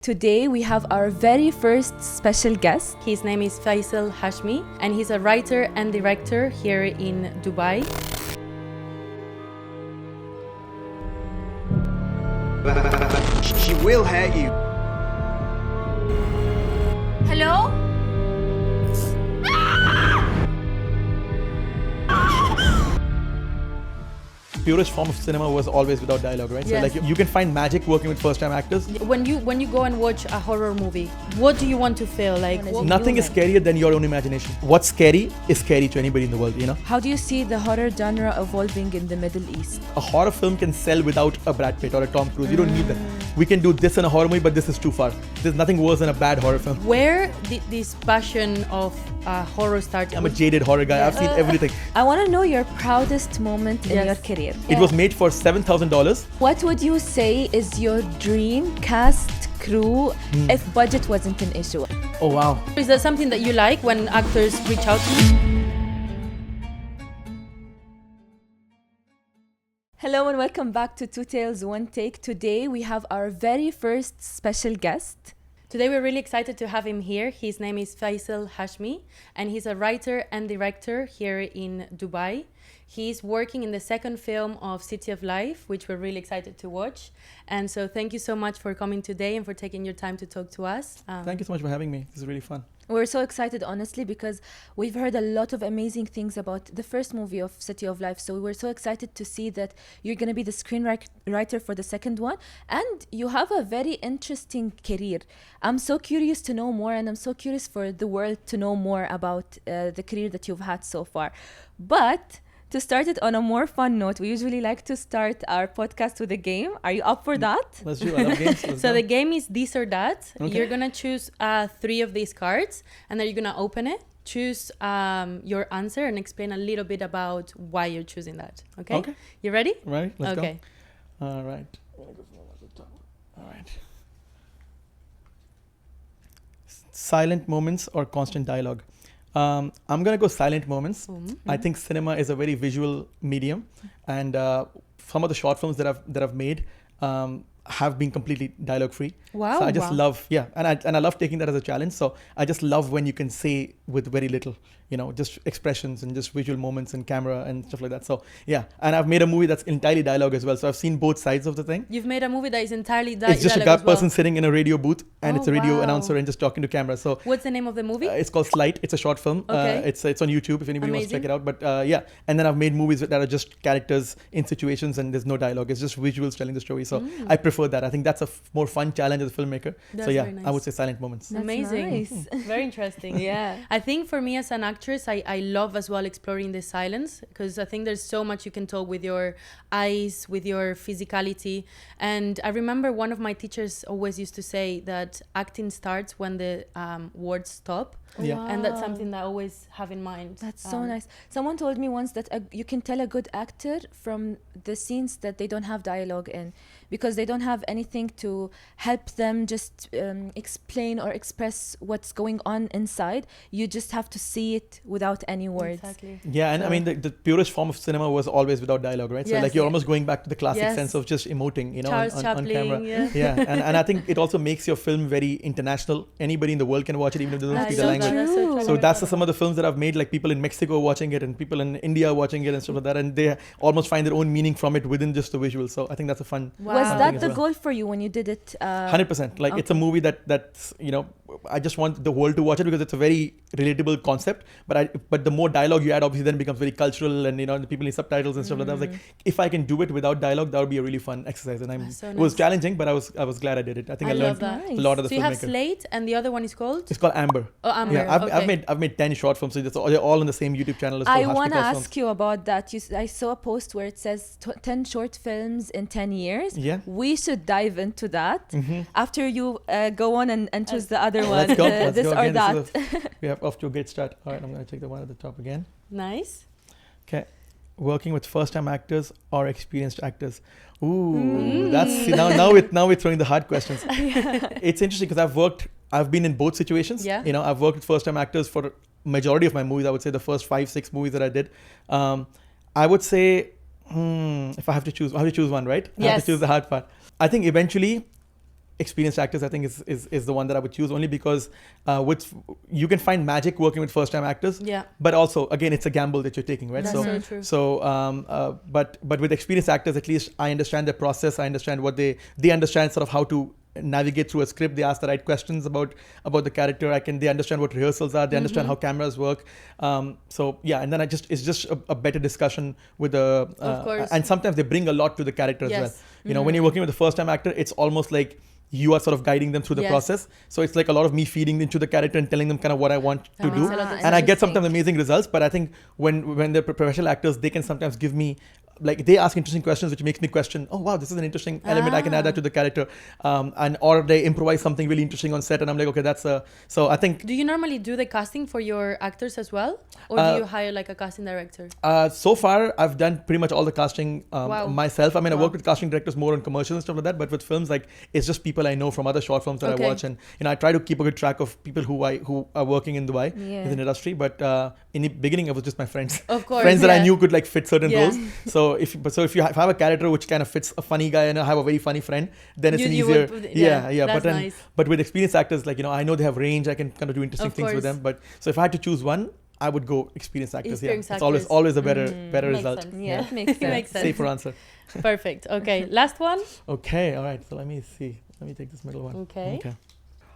Today we have our very first special guest. His name is Faisal Hashmi and he's a writer and director here in Dubai. She will hurt you. Hello? Purest form of cinema was always without dialogue, right? Yes. So like you can find magic working with first-time actors. When you go and watch a horror movie, what do you want to feel like? Nothing is scarier than your own imagination. What's scary is scary to anybody in the world, you know? How do you see the horror genre evolving in the Middle East? A horror film can sell without a Brad Pitt or a Tom Cruise. You don't need that. We can do this in a horror movie, but this is too far. There's nothing worse than a bad horror film. Where did this passion of horror start? I'm a jaded horror guy. I've seen everything. I want to know your proudest moment in Yes. your career. It was made for $7,000. What would you say is your dream cast crew if budget wasn't an issue? Oh wow. Is that something that you like when actors reach out to you? Hello and welcome back to Two Tales, One Take. Today we have our very first special guest. Today we're really excited to have him here. His name is Faisal Hashmi and he's a writer and director here in Dubai. He's working in the second film of City of Life, which we're really excited to watch. And so thank you so much for coming today and for taking your time to talk to us. Thank you so much for having me. This is really fun. We're so excited, honestly, because we've heard a lot of amazing things about the first movie of City of Life. So we were so excited to see that you're going to be the screenwriter for the second one. And you have a very interesting career. I'm so curious to know more, and I'm so curious for the world to know more about the career that you've had so far. But to start it on a more fun note, we usually like to start our podcast with a game. Are you up for that? Let's do it. I love games. Let's So go. the game is this or that. Okay. You're gonna choose 3 of these cards and then you're gonna open it, choose your answer and explain a little bit about why you're choosing that. Okay? Okay. You ready? Right, let's Okay. go. All right. All right. Silent moments or constant dialogue? I'm going to go silent moments. I think cinema is a very visual medium, and some of the short films that I've made have been completely dialogue free. Wow. So I just love, and I love taking that as a challenge. So I just love when you can say with very little, you know, just expressions and just visual moments and camera and stuff like that. So yeah, and I've made a movie that's entirely dialogue as well. So I've seen both sides of the thing. You've made a movie that is entirely It's just a dialogue as well. person sitting in a radio booth, and it's a radio wow. announcer and just talking to camera. So What's the name of the movie? it's called Slight. It's a short film. Okay. It's on YouTube if anybody wants to check Amazing. it out. But yeah, and then I've made movies that are just characters in situations and there's no dialogue. It's just visuals telling the story. So I prefer that. I think that's a more fun challenge as a filmmaker. That's So yeah, very nice. I would say silent moments. That's Amazing. nice. Very interesting. Yeah. I think for me as an actress, I love as well exploring the silence, because I think there's so much you can talk with your eyes, with your physicality. And I remember one of my teachers always used to say that acting starts when the words stop. Yeah. And that's something that I always have in mind. That's so nice. Someone told me once that you can tell a good actor from the scenes that they don't have dialogue in, because they don't have anything to help them just explain or express what's going on inside. You just have to see it without any words. Exactly. Yeah, and I mean the purest form of cinema was always without dialogue, right? So Yes. like you're almost going back to the classic Yes. sense of just emoting, you know, Charles on Chaplin, camera. yeah. And I think it also makes your film very international. Anybody in the world can watch it, even if they don't That's speak so the language. true. That's So that's some of the films that I've made, like people in Mexico watching it and people in India watching it and stuff like that, and they almost find their own meaning from it within just the visual. So I think that's a fun. Wow. Was Fun that thing as the well. goal for you when you did it? 100%. Like it's a movie that's, you know, I just want the world to watch it because it's a very relatable concept. But the more dialogue you add, obviously then it becomes very cultural, and you know the people need subtitles and stuff like that. I was like, if I can do it without dialogue, that would be a really fun exercise. And So it was nice. challenging, but I was glad I did it. I think I love learned that. a lot of the So you have filmmaker. Slate and the other one is called? It's called Amber. Oh, Amber. Yeah, okay. I've made 10 short films, so they're all on the same YouTube channel. It's I called want to Hashmi Films. ask you about that. I saw a post where it says 10 short films in 10 years. Yeah. We should dive into that after you go on and choose the other one. Let's go. Let's this go or again. that. We have off to a great start. All right, I'm going to take the one at the top again. Nice. Okay. Working with first-time actors or experienced actors. Ooh, that's see, now we're throwing the hard questions. It's interesting because I've been in both situations. Yeah. You know, I've worked with first-time actors for majority of my movies. I would say the first 5-6 movies that I did. I would say, if I have to choose one, right? I have Yes. to choose the hard part. I think eventually experienced actors, I think is the one that I would choose, only because with you can find magic working with first time actors. Yeah. But also, again, it's a gamble that you're taking, right? That's so true. So, but with experienced actors, at least I understand their process. I understand what they understand sort of how to navigate through a script. They ask the right questions about the character. They understand what rehearsals are. They understand how cameras work. So yeah, and then it's just a better discussion with the. Of course. And sometimes they bring a lot to the character as well. Yes. You know, when you're working with a first time actor, it's almost like you are sort of guiding them through the process. So it's like a lot of me feeding into the character and telling them kind of what I want to do. And I get sometimes amazing results. But I think when they're professional actors, they can sometimes give me, like, they ask interesting questions, which makes me question, oh wow, this is an interesting element. I can add that to the character. Or they improvise something really interesting on set, and I'm like, okay, so I think. Do you normally do the casting for your actors as well? Or do you hire like a casting director? So far, I've done pretty much all the casting myself. I mean, I work with casting directors more on commercials and stuff like that, but with films, like, it's just people I know from other short films that I watch. And, I try to keep a good track of people who are working in Dubai, in the industry. But in the beginning, it was just my friends. Of course. Friends that I knew could, like, fit certain roles. So if you have a character which kind of fits a funny guy and I have a very funny friend, then it's easier. But with experienced actors, like, I know they have range. I can kind of do interesting things with them. But so if I had to choose one, I would go experienced actors. It's always a better result. Sense. Yeah, it makes sense. Makes sense. Safer answer. Perfect. Okay, last one. Okay, all right. So let me see. Let me take this middle one. Okay.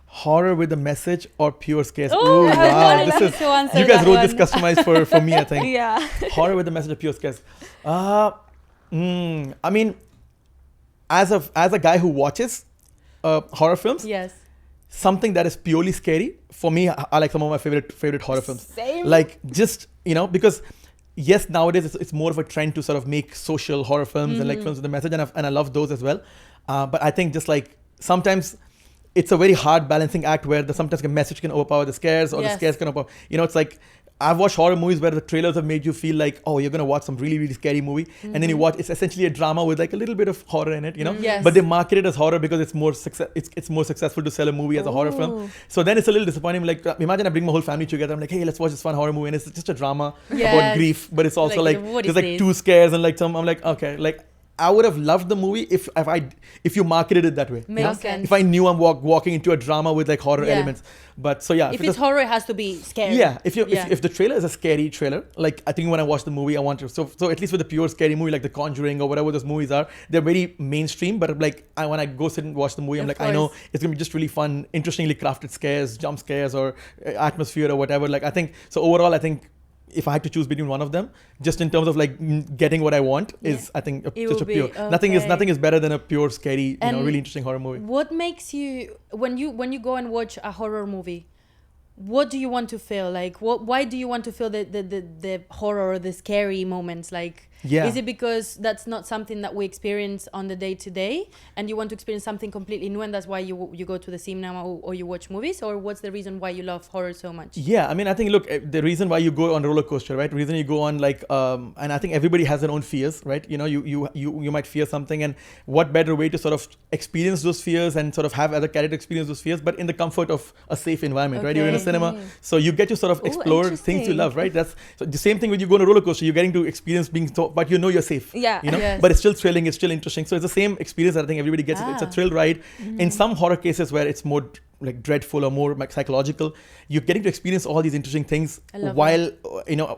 Horror with a message or pure scares? Oh, wow. This is you guys wrote this customized for me, I think. Yeah. Horror with a message or pure scares? I mean, as a guy who watches horror films, something that is purely scary, for me, I like some of my favorite horror films. Same. Like, just, because yes, nowadays it's more of a trend to sort of make social horror films and like films with a message, and I love those as well. But I think just like sometimes it's a very hard balancing act where sometimes the message can overpower the scares, or the scares can overpower. It's like, I've watched horror movies where the trailers have made you feel like, oh, you're going to watch some really, really scary movie. And then you watch, it's essentially a drama with like a little bit of horror in it, Yes. But they market it as horror because it's more successful to sell a movie as a horror film. So then it's a little disappointing. Like, imagine I bring my whole family together. I'm like, hey, let's watch this fun horror movie. And it's just a drama about grief. But it's also like there's like two scares and like I'm like, okay, like, I would have loved the movie if you marketed it that way. Makes sense. If I knew I'm walking into a drama with like horror elements. But so yeah. If it's horror, it has to be scary. Yeah. If the trailer is a scary trailer, like I think when I watch the movie, I want to. So at least with a pure scary movie like The Conjuring or whatever those movies are, they're very mainstream. But like when I go sit and watch the movie, I'm like, I know it's gonna be just really fun, interestingly crafted scares, jump scares, or atmosphere or whatever. Like I think so. Overall, I think, if I had to choose between one of them, just in terms of like getting what I want, is I think just a pure. Nothing is better than a pure scary, really interesting horror movie. What makes you when you go and watch a horror movie? What do you want to feel like? Why do you want to feel the horror or the scary moments? Like, is it because that's not something that we experience on the day to day, and you want to experience something completely new, and that's why you go to the cinema or you watch movies? Or what's the reason why you love horror so much? Yeah, I mean, I think, look, the reason why you go on roller coaster, right? The reason you go on like, and I think everybody has their own fears, right? You might fear something, and what better way to sort of experience those fears and sort of have other characters experience those fears, but in the comfort of a safe environment, right? You're in a cinema, so you get to sort of explore things you love, right? That's so the same thing when you go on a roller coaster. You're getting to experience being, but you're safe. But it's still thrilling. It's still interesting. So it's the same experience that I think everybody gets. It's a thrill ride. In some horror cases where it's more like dreadful or more like psychological, you're getting to experience all these interesting things while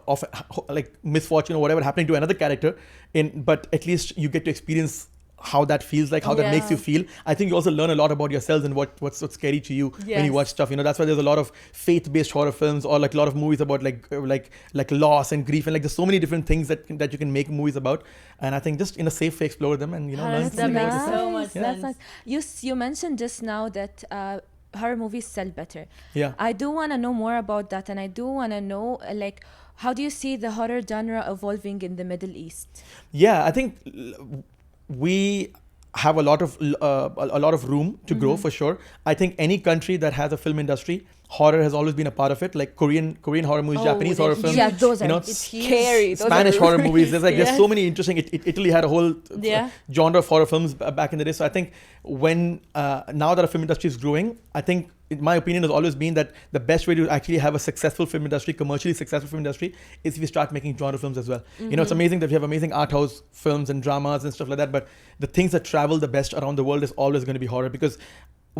of like misfortune or whatever happening to another character. But at least you get to experience how that feels like, how that makes you feel. I think you also learn a lot about yourselves and what's scary to you when you watch stuff. That's why there's a lot of faith-based horror films, or like a lot of movies about like loss and grief, and like there's so many different things that you can make movies about. And I think just in a safe way, explore them and learn that makes so much sense. That's nice. You mentioned just now that horror movies sell better. Yeah. I do want to know more about that, and I do want to know like, how do you see the horror genre evolving in the Middle East? Yeah, I think we have a lot of room to grow, for sure. I think any country that has a film industry, horror has always been a part of it. Like Korean horror movies, Japanese horror films. Yeah, those are scary. Spanish horror movies. There's there's so many interesting. Italy had a whole genre of horror films back in the day. So I think when now that our film industry is growing, I think, in my opinion, has always been that the best way to actually have a successful film industry, commercially successful film industry, is if you start making genre films as well. It's amazing that we have amazing art house films and dramas and stuff like that, but the things that travel the best around the world is always going to be horror, because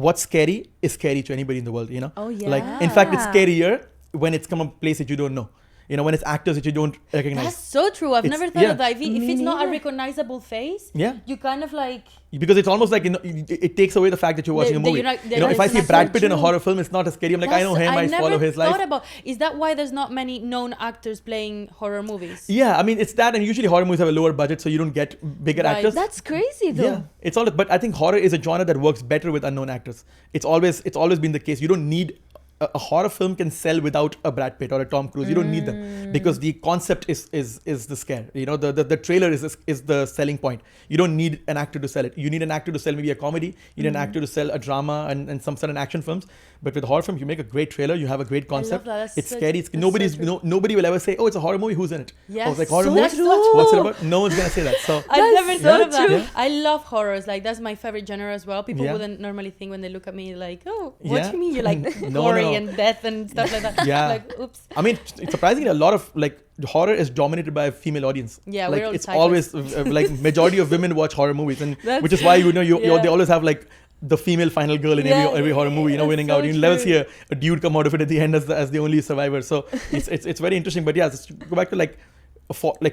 what's scary is scary to anybody in the world, you know? Oh, yeah. Like, in fact, it's scarier when it's come a place that you don't know. You know, when it's actors that you don't recognize. That's so true. I've It's- never thought yeah. of that. If Me it's not a neither. recognizable face, Yeah. you kind of like... Because it's almost like, you know, it takes away the fact that you're watching a movie. You know, if I see Brad Pitt in a horror film, it's not as scary. I'm like, I know him, I follow his life. Is that why there's not many known actors playing horror movies? Yeah, I mean, it's that, and usually horror movies have a lower budget, so you don't get bigger Right. actors. That's crazy, though. Yeah, it's all. But I think horror is a genre that works better with unknown actors. It's always been the case. You don't need a horror film can sell without a Brad Pitt or a Tom Cruise. You don't need them because the concept is the scare. You know, the trailer is the selling point. You don't need an actor to sell it. You need an actor to sell maybe a comedy. You need an actor to sell a drama and some certain action films. But with horror film, you make a great trailer. You have a great concept. that. That's It's so- scary. that's so Nobody will ever say, "Oh, it's a horror movie. Who's in it?" Yes. I was like, horror So movie. true. What's it about? No one's gonna say that. So I've never That's thought so of that. true. I love horrors. Like, that's my favorite genre as well. People Yeah. wouldn't normally think when they look at me like, oh, what Yeah. do you mean? You're like No, gory no. and death and stuff like that. Yeah. Like, oops. I mean, it's surprisingly, a lot of like horror is dominated by a female audience. Yeah, like we're all it's typers. always like majority of women watch horror movies, and That's- which is why you Yeah. they always have like the female final girl in Yeah, every horror movie, you know, that's winning so out. You never true. see a dude come out of it at the end as the only survivor. So it's very interesting. But yeah, just go back to like.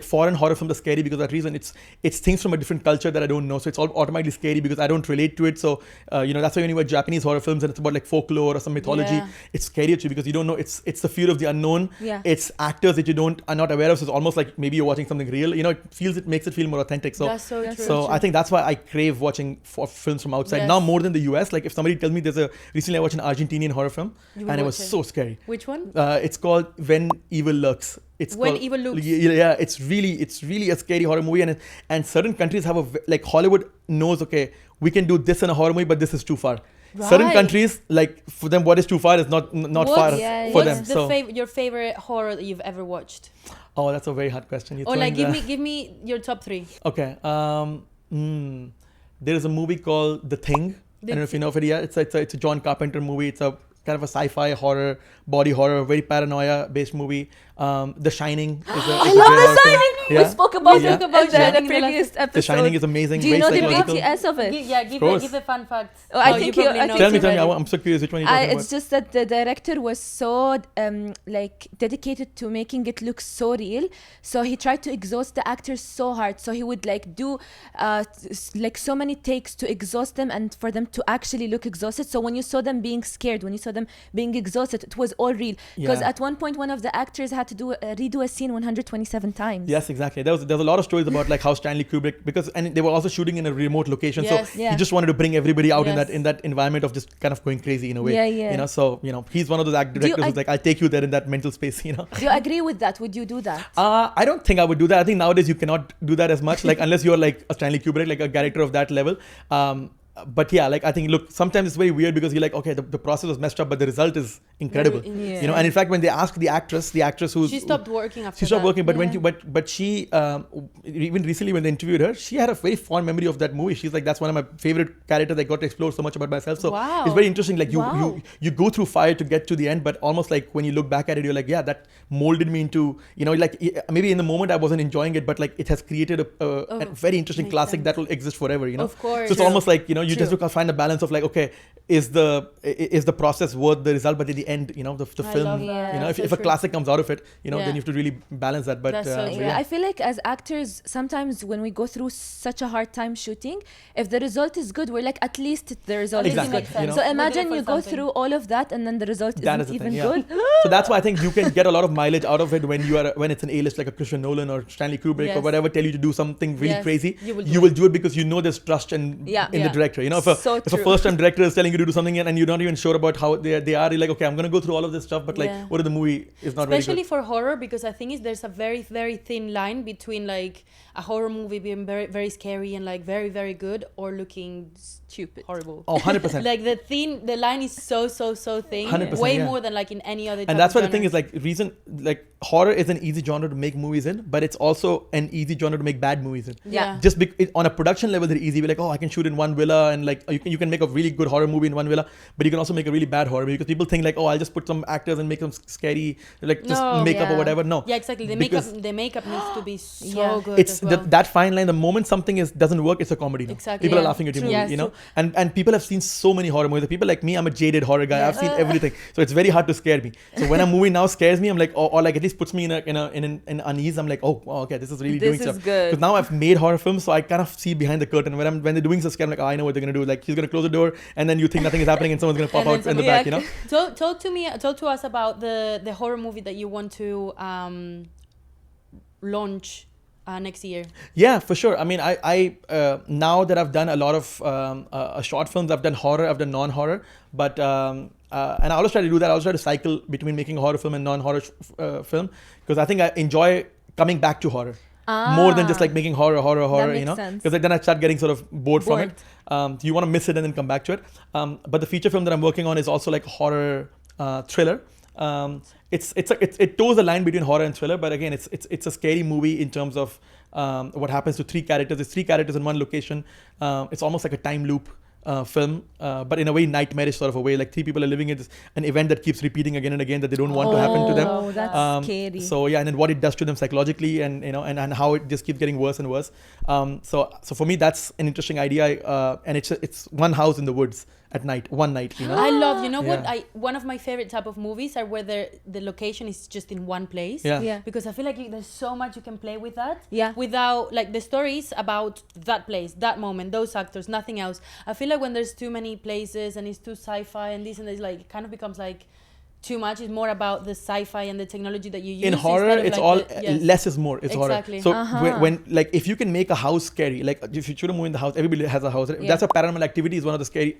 Foreign horror films are scary because of that reason. It's things from a different culture that I don't know, so it's all automatically scary because I don't relate to it. So you know, that's why when you watch Japanese horror films and it's about like folklore or some mythology, Yeah. it's scary to you because you don't know. It's the fear of the unknown. Yeah. It's actors that you are not aware of. So it's almost like maybe you're watching something real. You know, it makes it feel more authentic. So That's so That's true. so I think that's why I crave watching films from outside Yes. now more than the US. Like if somebody tells me recently I watched an Argentinian horror film You would and it was watch it. so scary. Which one? It's called When Evil Lurks. It's When called- Evil Looks. Yeah, it's really a scary horror movie, and certain countries have like Hollywood knows, okay, we can do this in a horror movie, but this is too far. Certain Right. countries, like for them, what is too far is not far Yeah, for yeah. them. What's your favorite horror that you've ever watched? Oh, that's a very hard question. You're Or like, throwing give me your top 3. Okay. There is a movie called The Thing. I don't know if you know of it. Yeah, it's a John Carpenter movie. It's a kind of a sci-fi horror, body horror, very paranoia-based movie. The Shining is a I great love horror The film. Shining. Yeah. We spoke about Yeah. it in Yeah. the Yeah. previous episode. The Shining is amazing. Do you know very the psychological. BTS of it? Give course. a fun fact. Oh, I Oh, think you you- probably I know think Tell me. it already. I'm so curious which one you're talking It's about. just that the director was so like dedicated to making it look so real. So he tried to exhaust the actors so hard. So he would like do like so many takes to exhaust them and for them to actually look exhausted. So when you saw them being scared, when you saw them being exhausted, it was all real. Because Yeah. at one point, one of the actors had to redo a scene 127 times. Yes, exactly. There's a lot of stories about like how Stanley Kubrick, and they were also shooting in a remote location, Yes. so Yeah. he just wanted to bring everybody out Yes. in that environment of just kind of going crazy in a way. Yeah, yeah. You know, so you know he's one of those directors who's like, I'll take you there in that mental space. You know. Do you agree with that? Would you do that? I don't think I would do that. I think nowadays you cannot do that as much, like unless you're like a Stanley Kubrick, like a character of that level. But yeah, like I think, look, sometimes it's very weird because you're like, okay, the process was messed up, but the result is incredible. Yeah. You know, and in fact, when they asked the actress who's She stopped working after she stopped that. working, but Yeah. but she even recently when they interviewed her, she had a very fond memory of that movie. She's like, that's one of my favorite characters. I got to explore so much about myself. So Wow. it's very interesting. Like Wow. you go through fire to get to the end, but almost like when you look back at it, you're like, yeah, that molded me into, you know, like maybe in the moment I wasn't enjoying it, but like it has created a very interesting makes classic sense. that will exist forever. You know, Of course. So it's True. almost like, you know, you just True. look find a balance of like, okay, is the process worth the result? But in the end, you know, the I film, love you that. know, That's if so a true. classic comes out of it, you know, Yeah. then you have to really balance that. But That's so true. Yeah, I feel like as actors, sometimes when we go through such a hard time shooting, if the result is good, we're like, at least the result Exactly, is you good. know. So We'll do imagine it for you go something. through all of that and then the result That isn't is the even thing, yeah. good. So that's why I think you can get a lot of mileage out of it when it's an A-list like a Christian Nolan or Stanley Kubrick or Yes. whatever tell you to do something really Yes, crazy. you will do You it. will do it because you know there's trust in Yeah. the Yeah. director. You know, if So a true. first-time director is telling you to do something and you're not even sure about how they are, you're like, okay, I'm gonna go through all of this stuff, but like, Yeah. what if the movie is not Especially very good? for horror, because I think there's a very, very thin line between like a horror movie being very, very scary and like very, very good, or looking stupid, horrible. Oh, 100%. Like the line is so thin, 100%, way yeah. more than like in any other. And that's why the thing is like horror is an easy genre to make movies in, but it's also an easy genre to make bad movies in. Yeah. Just on a production level, they're easy. We're like, oh, I can shoot in one villa, and like you can make a really good horror movie in one villa, but you can also make a really bad horror movie because people think like, oh, I'll just put some actors and make them scary, like just No. makeup or Yeah. whatever. No. Yeah, exactly. The makeup needs to be so Yeah. good It's as well. that fine line. The moment something doesn't work, it's a comedy. Now. Exactly. People are Yeah. laughing at your True. movie, Yes, you know. true. And people have seen so many horror movies. People like me, I'm a jaded horror guy. I've seen everything, so it's very hard to scare me. So when a movie now scares me, I'm like, or like at least puts me in an unease. I'm like, oh, okay, this is really This doing is stuff. good. Because now I've made horror films, so I kind of see behind the curtain. When they're doing some scare, I'm like, oh, I know what they're gonna do. Like she's gonna close the door, and then you think nothing is happening, and someone's gonna pop And out then in the back, you know. Talk to us about the horror movie that you want to launch next year. Yeah, for sure. I mean, I now that I've done a lot of short films, I've done horror, I've done non-horror, but and I always try to do that. I always try to cycle between making a horror film and non-horror film because I think I enjoy coming back to horror more than just like making horror, makes you know. sense. Because then I start getting sort of bored from it. You want to miss it and then come back to it. But the feature film that I'm working on is also like horror thriller. It toes the line between horror and thriller, but again, it's a scary movie in terms of what happens to three characters. It's three characters in one location. It's almost like a time loop film, but in a way nightmarish sort of a way. Like three people are living in an event that keeps repeating again and again that they don't want to happen to them. Oh, that's scary. So yeah, and then what it does to them psychologically, and you know, and how it just keeps getting worse and worse. So for me, that's an interesting idea, and it's one house in the woods at night, one night, you know. I love, you know what? Yeah. One of my favorite type of movies are where the location is just in one place. Yeah. Yeah. Because I feel like there's so much you can play with that. Yeah. Without like the stories about that place, that moment, those actors, nothing else. I feel like when there's too many places and it's too sci-fi and this and this, like it kind of becomes like too much. It's more about the sci-fi and the technology that you use. In horror, instead of, it's like, all yes. less is more. It's Exactly. horror. So when like if you can make a house scary, like if you shoot a movie in the house, everybody has a house. Yeah. That's a Paranormal Activity is one of the scary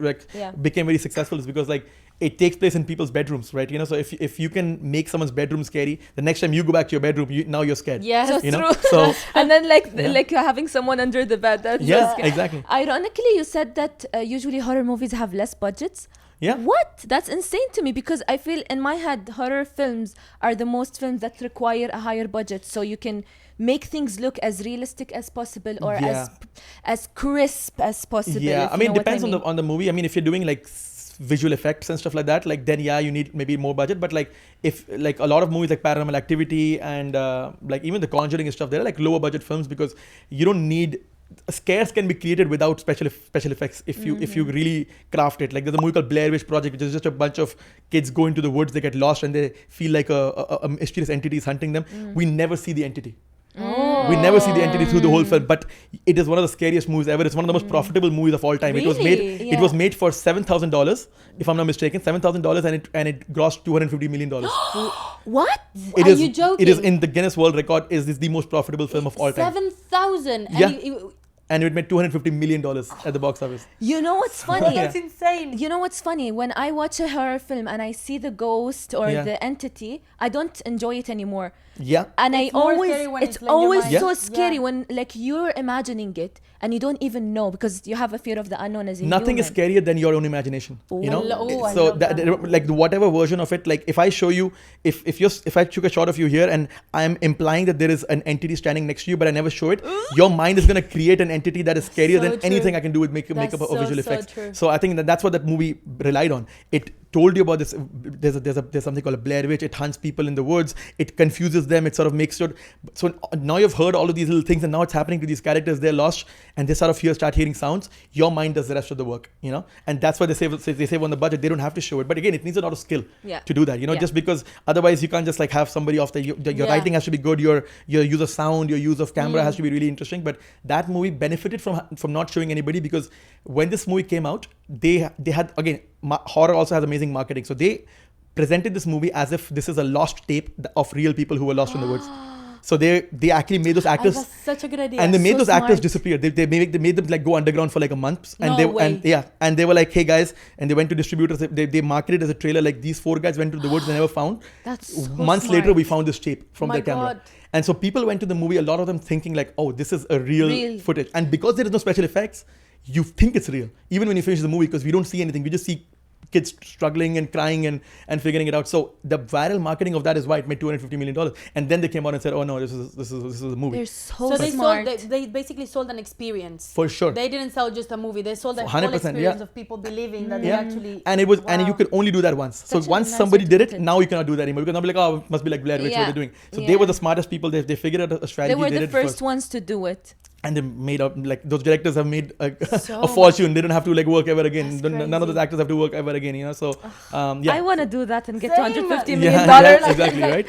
became very successful is because like it takes place in people's bedrooms, right? You know, so if you can make someone's bedroom scary, the next time you go back to your bedroom, now you're scared. Yes. So You know, true. so And then like Yeah. like you're having someone under the bed. That's so yeah, scary. exactly. Ironically, you said that usually horror movies have less budgets. Yeah. What? That's insane to me because I feel in my head horror films are the most films that require a higher budget so you can make things look as realistic as possible or Yeah. as crisp as possible. Yeah, if I you mean, know it what depends mean. on the movie. I mean, if you're doing like visual effects and stuff like that, like then yeah, you need maybe more budget. But like if like a lot of movies like Paranormal Activity and like even The Conjuring and stuff, they're like lower budget films because you don't need. Scares can be created without special effects if you really craft it. Like there's a movie called Blair Witch Project, which is just a bunch of kids go into the woods, they get lost, and they feel like a mysterious entity is hunting them. We never see the entity. We never see the entity through the whole film, but it is one of the scariest movies ever. It's one of the most profitable movies of all time. It was made. Really? Yeah. It was made for $7,000, if I'm not mistaken, $7,000, and it grossed $250 million. What? It Are is. you joking? It is in the Guinness World Record. Is this the most profitable film of all time? 7,000. Yeah. And it made $250 million at the box office. You know what's funny? That's insane. You know what's funny? When I watch a horror film and I see the ghost or Yeah. the entity, I don't enjoy it anymore. Yeah. And It's I more always, scary when it's it's in your always mind. so Yeah. scary Yeah. when like you're imagining it and you don't even know because you have a fear of the unknown as a Nothing is human. scarier than your own imagination. You know, I so love that. like whatever version of it, like if I show you, if I took a shot of you here and I am implying that there is an entity standing next to you, but I never show it, your mind is gonna create an entity that is scarier So than true. anything I can do with makeup That's or visual so effects. true. So I think that's what that movie relied on. It told you about this. There's something called a Blair Witch. It hunts people in the woods. It confuses them. It sort of makes sure. So now you've heard all of these little things, and now it's happening to these characters. They're lost, and they sort of start hearing sounds. Your mind does the rest of the work, you know. And that's why they save on the budget. They don't have to show it, but again, it needs a lot of skill Yeah. to do that. You know, Yeah. just because otherwise you can't just like have somebody off your Yeah. writing has to be good. Your use of sound, your use of camera has to be really interesting. But that movie benefited from not showing anybody because when this movie came out, they had again horror also has amazing marketing, so they presented this movie as if this is a lost tape of real people who were lost in the woods. So they actually made those actors, That's such a good idea. and they made so those actors smart. disappear. They made them like go underground for like a month, and No way. and they were like, hey guys, and they went to distributors. They marketed it as a trailer like these 4 guys went to the woods they never found. That's so Months smart. later we found this tape from My their camera. God. And so people went to the movie, a lot of them thinking like, oh, this is a real footage. And because there is no special effects, you think it's real even when you finish the movie because we don't see anything. We just see kids struggling and crying and figuring it out. So the viral marketing of that is why it made $250 million. And then they came out and said, oh no, this is a movie. They're so So they smart. they basically sold an experience. For sure. They didn't sell just a movie. They sold the whole 100%, experience yeah. of people believing that they Yeah. actually. And it was, and Wow. you could only do that once. Such So a once nice somebody way to did put it, it. now you cannot do that anymore. Because I'm like, oh, it must be like Blair Witch, what Yeah. they're doing. So Yeah. they were the smartest people. They figured out a strategy. They were did the it first ones to do it. And they made up, like, those directors have made So a fortune. They don't have to like work ever again. That's None of those crazy. actors have to work ever again, you know. So yeah. I want to do that and get Same. $250 Yeah, million. yeah, exactly, right?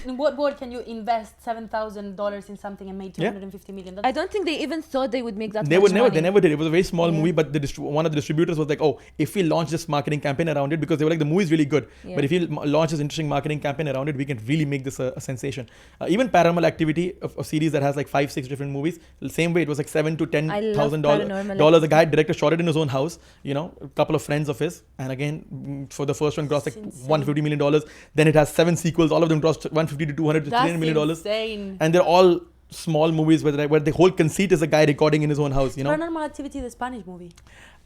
In what world can you invest $7,000 in something and make $250 million? I don't think they even thought they would make that They much would never. money. They never did. It was a very small Yeah. movie, but one of the distributors was like, "Oh, if we launch this marketing campaign around it, because they were like, the movie is really good, Yeah. but if we launch this interesting marketing campaign around it, we can really make this a sensation." Even Paranormal Activity, a series that has like 5-6 different movies, the same way it was like $7,000 to $10,000 Paranormal dollars. The guy director shot it in his own house. You know, a couple of friends of his, and again, for the first one, grossed like That's insane. $150 million. Then it has 7 sequels. All of them grossed 150 to 200 to That's $300 million. insane. And they're all small movies where the whole conceit is a guy recording in his own house. You know. Paranormal Activity, the Spanish movie.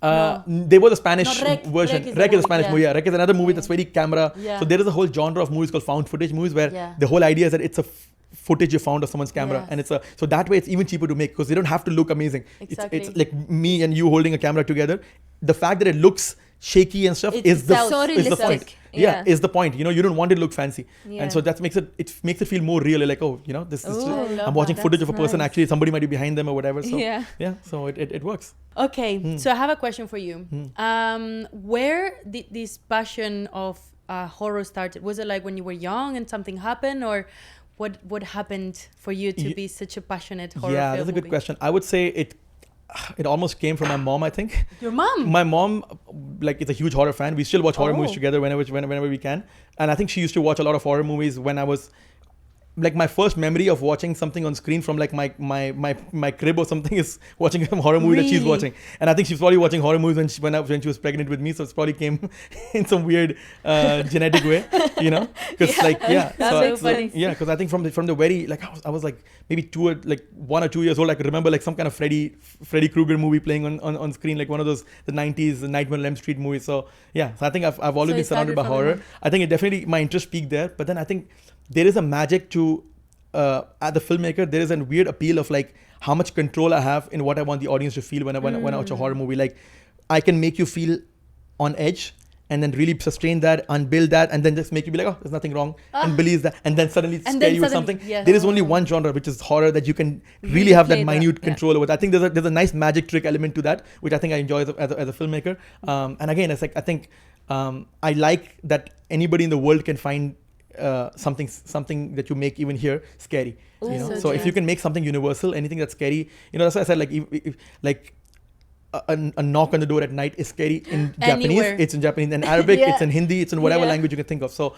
They were the Spanish No, Rec. version. Rec is the Rec is a one, Spanish yeah. movie. Yeah, Rec is another movie that's very camera. Yeah. So there is a whole genre of movies called found footage movies where Yeah. the whole idea is that it's a footage you found of someone's camera, Yes. and so that way it's even cheaper to make because they don't have to look amazing. Exactly. It's like me and you holding a camera together. The fact that it looks shaky and stuff It is the sells. So is the point. realistic. Yeah, is the point. You know, you don't want it to look fancy, Yeah. and so that makes it feel more real. Like, oh, you know, this is. Ooh, I love I'm watching that. footage of a That's person. nice. Actually, somebody might be behind them or whatever. So Yeah. so it works. Okay, so I have a question for you. Where did this passion of horror started? Was it like when you were young and something happened, or what happened for you to be such a passionate horror Yeah, film that's a good movie? question. I would say it almost came from my mom, I think. Your mom? My mom, like, is a huge horror fan. We still watch horror movies Oh. together whenever we can. And I think she used to watch a lot of horror movies when I was, like, my first memory of watching something on screen from like my crib or something is watching some horror movie that she's Really? watching. And I think she's probably watching horror movies when she was pregnant with me. So it's probably came in some weird genetic way, you know? Because That's so funny. yeah, because I think from the very, like, I was like maybe 1 or 2 years old. I could remember like some kind of Freddy Krueger movie playing on screen, like one of those the 90s Nightmare on Elm Street movies. So yeah, so I think I've always So been it started surrounded by from horror. then. I think it definitely, my interest peaked there. But then I think there is a magic to at the filmmaker. There is a weird appeal of like how much control I have in what I want the audience to feel when I watch a horror movie. Like, I can make you feel on edge and then really sustain that, unbuild that, and then just make you be like, oh, there's nothing wrong, and believe that, and then suddenly And scare then you with suddenly- something. yes. There is only one genre, which is horror, that you can really Really have that play that, minute yeah. control over. I think there's a nice magic trick element to that, which I think I enjoy as a filmmaker. And again, it's like, I think I like that anybody in the world can find something that you make even here scary. Ooh, You know? so So if true. you can make something universal, anything that's scary, you know, that's why I said if like a knock on the door at night is scary in Japanese. Anywhere. It's in Japanese, in Arabic, Yeah. it's in Hindi, it's in whatever Yeah. language you can think of. So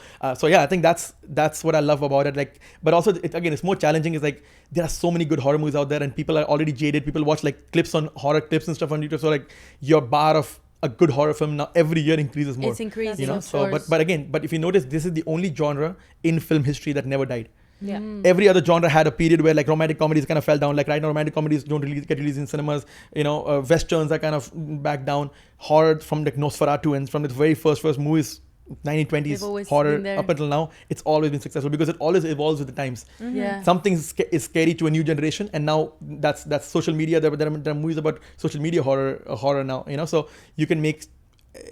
yeah, I think that's what I love about it. Like, but also again, it's more challenging. Is like there are so many good horror movies out there, and people are already jaded. People watch like clips on horror clips and stuff on YouTube. So like your bar of a good horror film now every year increases more. It's increasing, You know, of so course. but if you notice, this is the only genre in film history that never died. Yeah. Every other genre had a period where like romantic comedies kind of fell down. Like right now, romantic comedies don't really get released in cinemas. You know, westerns are kind of back down. Horror from like Nosferatu and from the very first movies, They've 1920s always horror been there. up until now, it's always been successful because it always evolves with the times. Yeah. Something is scary to a new generation, and now that's social media. There are movies about social media horror now. You know, so you can make,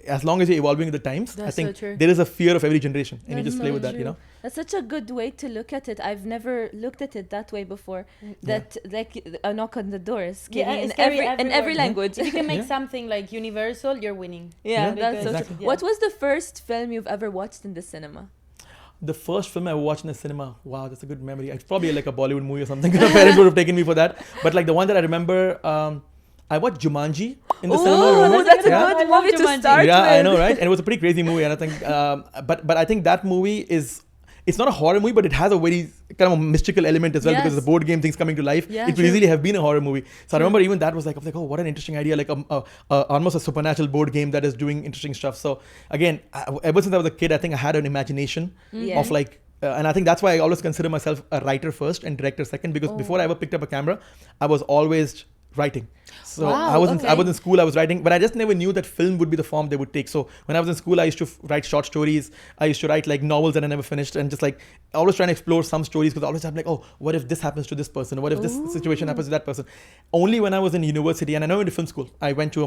as long as you're evolving with the times. That's I think so true. there is a fear of every generation, and you That's just play so with that. You true. know. That's such a good way to look at it. I've never looked at it that way before. That like a knock on the door is scary, Yeah, it's in, scary every, in every everywhere. language. If you can make Yeah. something like universal, you're winning. Yeah, Yeah, that's so exactly. true. What was the first film you've ever watched in the cinema? The first film I watched in the cinema. Wow, that's a good memory. It's probably like a Bollywood movie or something. My parents would have taken me for that. But like the one that I remember, I watched Jumanji in the cinema. Oh, Remember? that's a Yeah. I good love movie to Jumanji. start Yeah, with. I know, right? And it was a pretty crazy movie. And I think, but I think that movie it's not a horror movie, but it has a very kind of a mystical element as well because Yes. the board game things coming to life. Yeah, It true. could easily have been a horror movie. So I remember even that was like, I was like, oh, what an interesting idea! Like almost a supernatural board game that is doing interesting stuff. So again, ever since I was a kid, I think I had an imagination Yeah. of like. And I think that's why I always consider myself a writer first and director second because Oh. before I ever picked up a camera, I was always writing. So Wow, I was in okay. school, I was writing, but I just never knew that film would be the form they would take. So when I was in school, I used to write short stories. I used to write like novels that I never finished, and just like always trying to explore some stories, because always I'm like, oh, what if this happens to this person? What if this situation happens to that person? Only when I was in university, and I never went to film school. I went to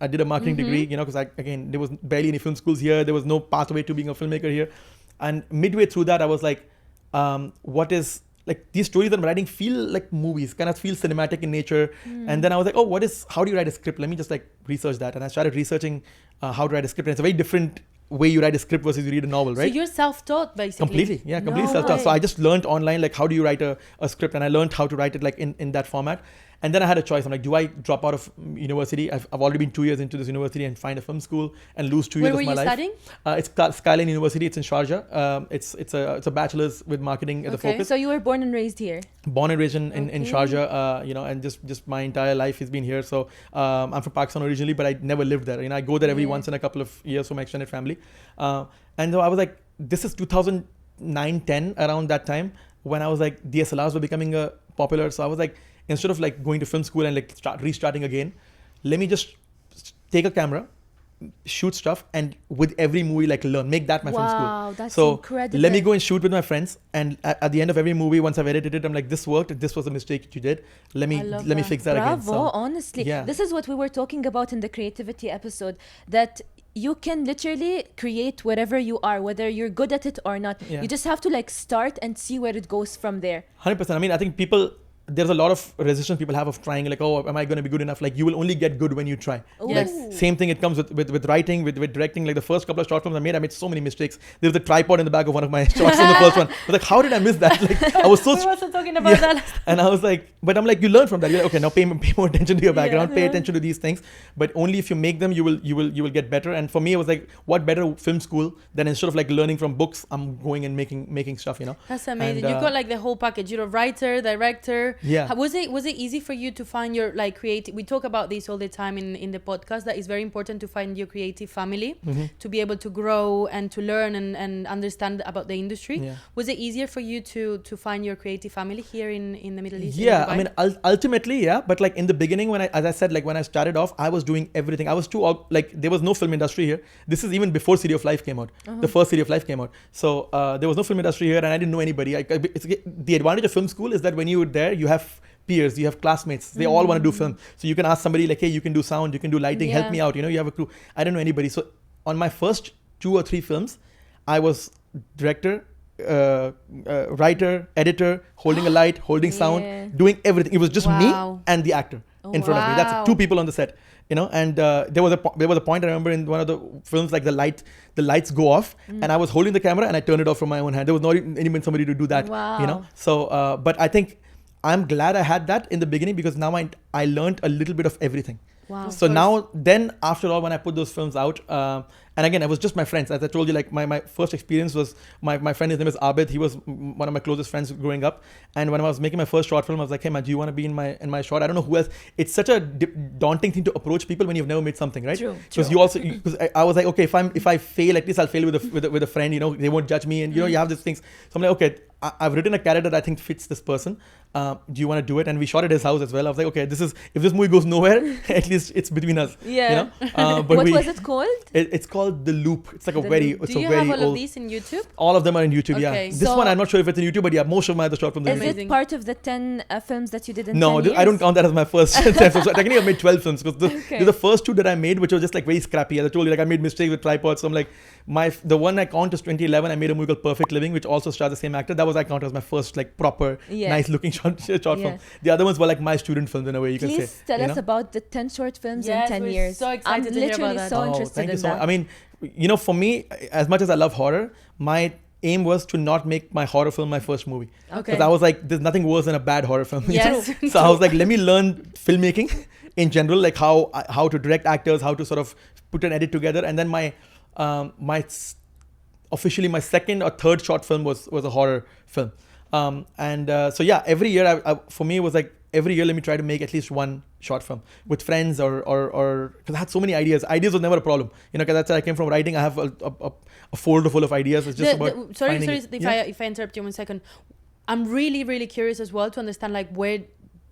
I did a marketing degree, because again, there was barely any film schools here. There was no pathway to being a filmmaker here. And midway through that, I was like, what is, like, these stories that I'm writing feel like movies, kind of feel cinematic in nature. And then I was like, oh, how do you write a script? Let me just like research that. And I started researching how to write a script. And it's a very different way you write a script versus you read a novel, right? So you're self-taught, basically. Completely, yeah, completely No self-taught. So way. I just learned online, like, how do you write a script? And I learned how to write it like in that format. And then I had a choice. I'm like, do I drop out of university? I've already been 2 years into this university and find a film school and lose 2 years Where of were my you life. studying? It's Skyline University. It's in Sharjah. It's a bachelor's with marketing as a Okay. focus. So you were born and raised here. Born and raised in Okay. Sharjah, and just my entire life has been here. So I'm from Pakistan originally, but I never lived there. I go there every Yeah. once in a couple of years for my extended family. And so I was like, this is 2009-10, around that time, when I was like, DSLRs were becoming popular. So I was like, instead of like going to film school and like restarting again, let me just take a camera, shoot stuff, and with every movie like learn, make that my film school. Wow, that's So incredible. let me go and shoot with my friends, and at the end of every movie, once I've edited it, I'm like, this worked, this was a mistake you did, let me I love let me that. fix that Bravo, again. So honestly. yeah. This is what we were talking about in the creativity episode, that you can literally create wherever you are, whether you're good at it or not. Yeah. You just have to like start and see where it goes from there. 100%. I mean, I think there's a lot of resistance people have of trying, like, oh, am I going to be good enough? Like, you will only get good when you try. Yes. Ooh. Same thing, it comes with writing, with directing. Like the first couple of short films I made so many mistakes. There was a tripod in the back of one of my shots in the first one. I was like, how did I miss that? Like, I was so We were also talking about that. and I was like, but I'm like, you learn from that. You're like, okay, now pay more attention to your background, pay Yeah. attention to these things. But only if you make them, you will get better. And for me, it was like, what better film school than instead of like learning from books, I'm going and making stuff, That's amazing. And, You got like the whole package. You're a writer, director. Yeah. Was it easy for you to find your like creative? We talk about this all the time in the podcast, that it's very important to find your creative family to be able to grow and to learn and understand about the industry. Yeah. Was it easier for you to find your creative family here in the Middle East? in Yeah, Dubai? I mean, ultimately, yeah. But like in the beginning, as I said, like when I started off, I was doing everything. I was there was no film industry here. This is even before City of Life came out. The first City of Life came out. So there was no film industry here, and I didn't know anybody. The advantage of film school is that when you're there, you have peers, you have classmates. They all want to do film. So you can ask somebody like, hey, you can do sound, you can do lighting, help Yeah. me out. You have a crew. I didn't know anybody. So on my first 2 or 3 films, I was director, writer, editor, holding a light, holding Yeah. sound, doing everything. It was just Wow. me and the actor in front of me. That's Wow. 2 people on the set. And there was a point I remember in one of the films, like the lights go off, and I was holding the camera and I turned it off from my own hand. There was not even somebody to do that. Wow. So but I think I'm glad I had that in the beginning, because now I learned a little bit of everything. Wow. So now, then after all, when I put those films out, and again, it was just my friends. As I told you, like my first experience was my friend, his name is Abid. He was one of my closest friends growing up. And when I was making my first short film, I was like, hey man, do you want to be in my short? I don't know who else. It's such a daunting thing to approach people when you've never made something, right? True. Because you also, because I was like, okay, if I fail, at least I'll fail with a friend. They won't judge me, and you have these things. So I'm like, okay, I've written a character that I think fits this person. Do you want to do it? And we shot at his house as well. I was like, okay, if this movie goes nowhere, at least it's between us. Yeah. But What was it called? It's called The Loop. It's like The a very, Loop. it's Do a you very have all old. of these in YouTube? All of them are in YouTube. Okay. Yeah. This So- one I'm not sure if it's in YouTube, but yeah, most of my other short films are Is in it Amazing. part of the 10 films that you did in No, 10 years? I don't count that as my first 10 films. So technically, I made 12 films, because Okay. they're the first 2 that I made, which were just like very scrappy. As I told you, like I made mistakes with tripods. So I'm like, the one I count is 2011. I made a movie called Perfect Living, which also stars the same actor. That was I count as my first like proper, Yeah. nice looking short film. Yeah. The other ones were like my student films in a way, you can say. Please tell us about the 10 short films Yes, in 10 we're years. so excited I'm to hear about literally that. so Oh, interested Thank you in so much. that. I mean, for me, as much as I love horror, my aim was to not make my horror film my first movie. Okay. Because I was like, there's nothing worse than a bad horror film. Yes. So I was like, let me learn filmmaking in general, like how to direct actors, how to sort of put an edit together. And then officially my second or third short film was a horror film. So yeah, every year for me it was like, every year let me try to make at least one short film with friends or because I had so many ideas. Ideas was never a problem, because that's where I came from writing. I have a folder full of ideas. It's just about sorry finding it. if I interrupt you 1 second. I'm really, really curious as well to understand like where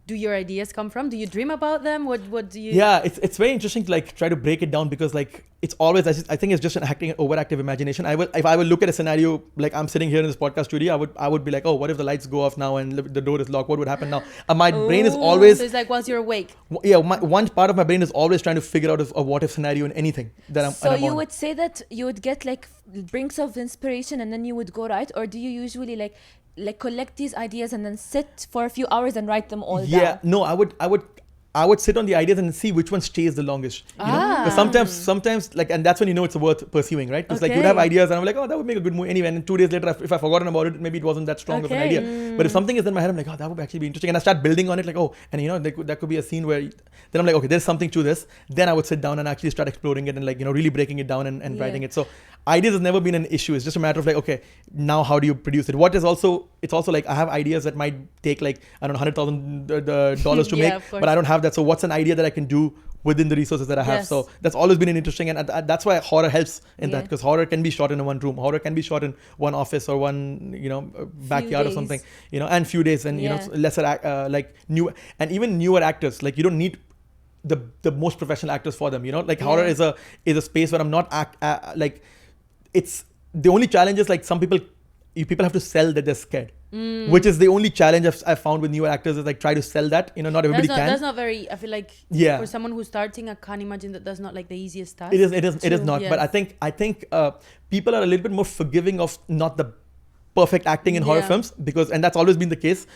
do your ideas come from? Do you dream about them? What do you? Yeah, it's very interesting to like try to break it down, because like it's always, I think it's just an overactive imagination. If I will look at a scenario, like I'm sitting here in this podcast studio, I would be like, oh, what if the lights go off now and the door is locked? What would happen now? My brain is always, So it's like once you're awake. one part of my brain is always trying to figure out a what if scenario in anything that I'm. So I'm you on. would say that you would get like brinks of inspiration and then you would go write, or do you usually like collect these ideas and then sit for a few hours and write them all down? Yeah, no, I would sit on the ideas and see which one stays the longest. You know? 'Cause sometimes like, and that's when you know it's worth pursuing, right? Because like you'd have ideas and I'm like, oh, that would make a good movie anyway. And 2 days later, if I've forgotten about it, maybe it wasn't that strong of an idea. But if something is in my head, I'm like, oh, that would actually be interesting. And I start building on it, like, oh, and you know, that could be a scene where, then I'm like, okay, there's something to this. Then I would sit down and actually start exploring it and like, you know, really breaking it down and writing it. So ideas has never been an issue. It's just a matter of like, okay, now how do you produce it? It's also like I have ideas that might take like, I don't know, $100,000 to make, but I don't have that. So what's an idea that I can do within the resources that I have? So that's always been an interesting, and that's why horror helps in that, because horror can be shot in one room, horror can be shot in one office or one, you know, backyard or something, you know, and few days, and you know, lesser like new and even newer actors. Like you don't need the most professional actors for them, you know. Like horror is a space where I'm not like, it's the only challenge is like people have to sell that they're scared, which is the only challenge I've found with newer actors, is like try to sell that, you know, not everybody can. That's not very, I feel like for someone who's starting, I can't imagine that's not like the easiest task. It is not. Yes. But I think people are a little bit more forgiving of not the perfect acting in horror films, and that's always been the case.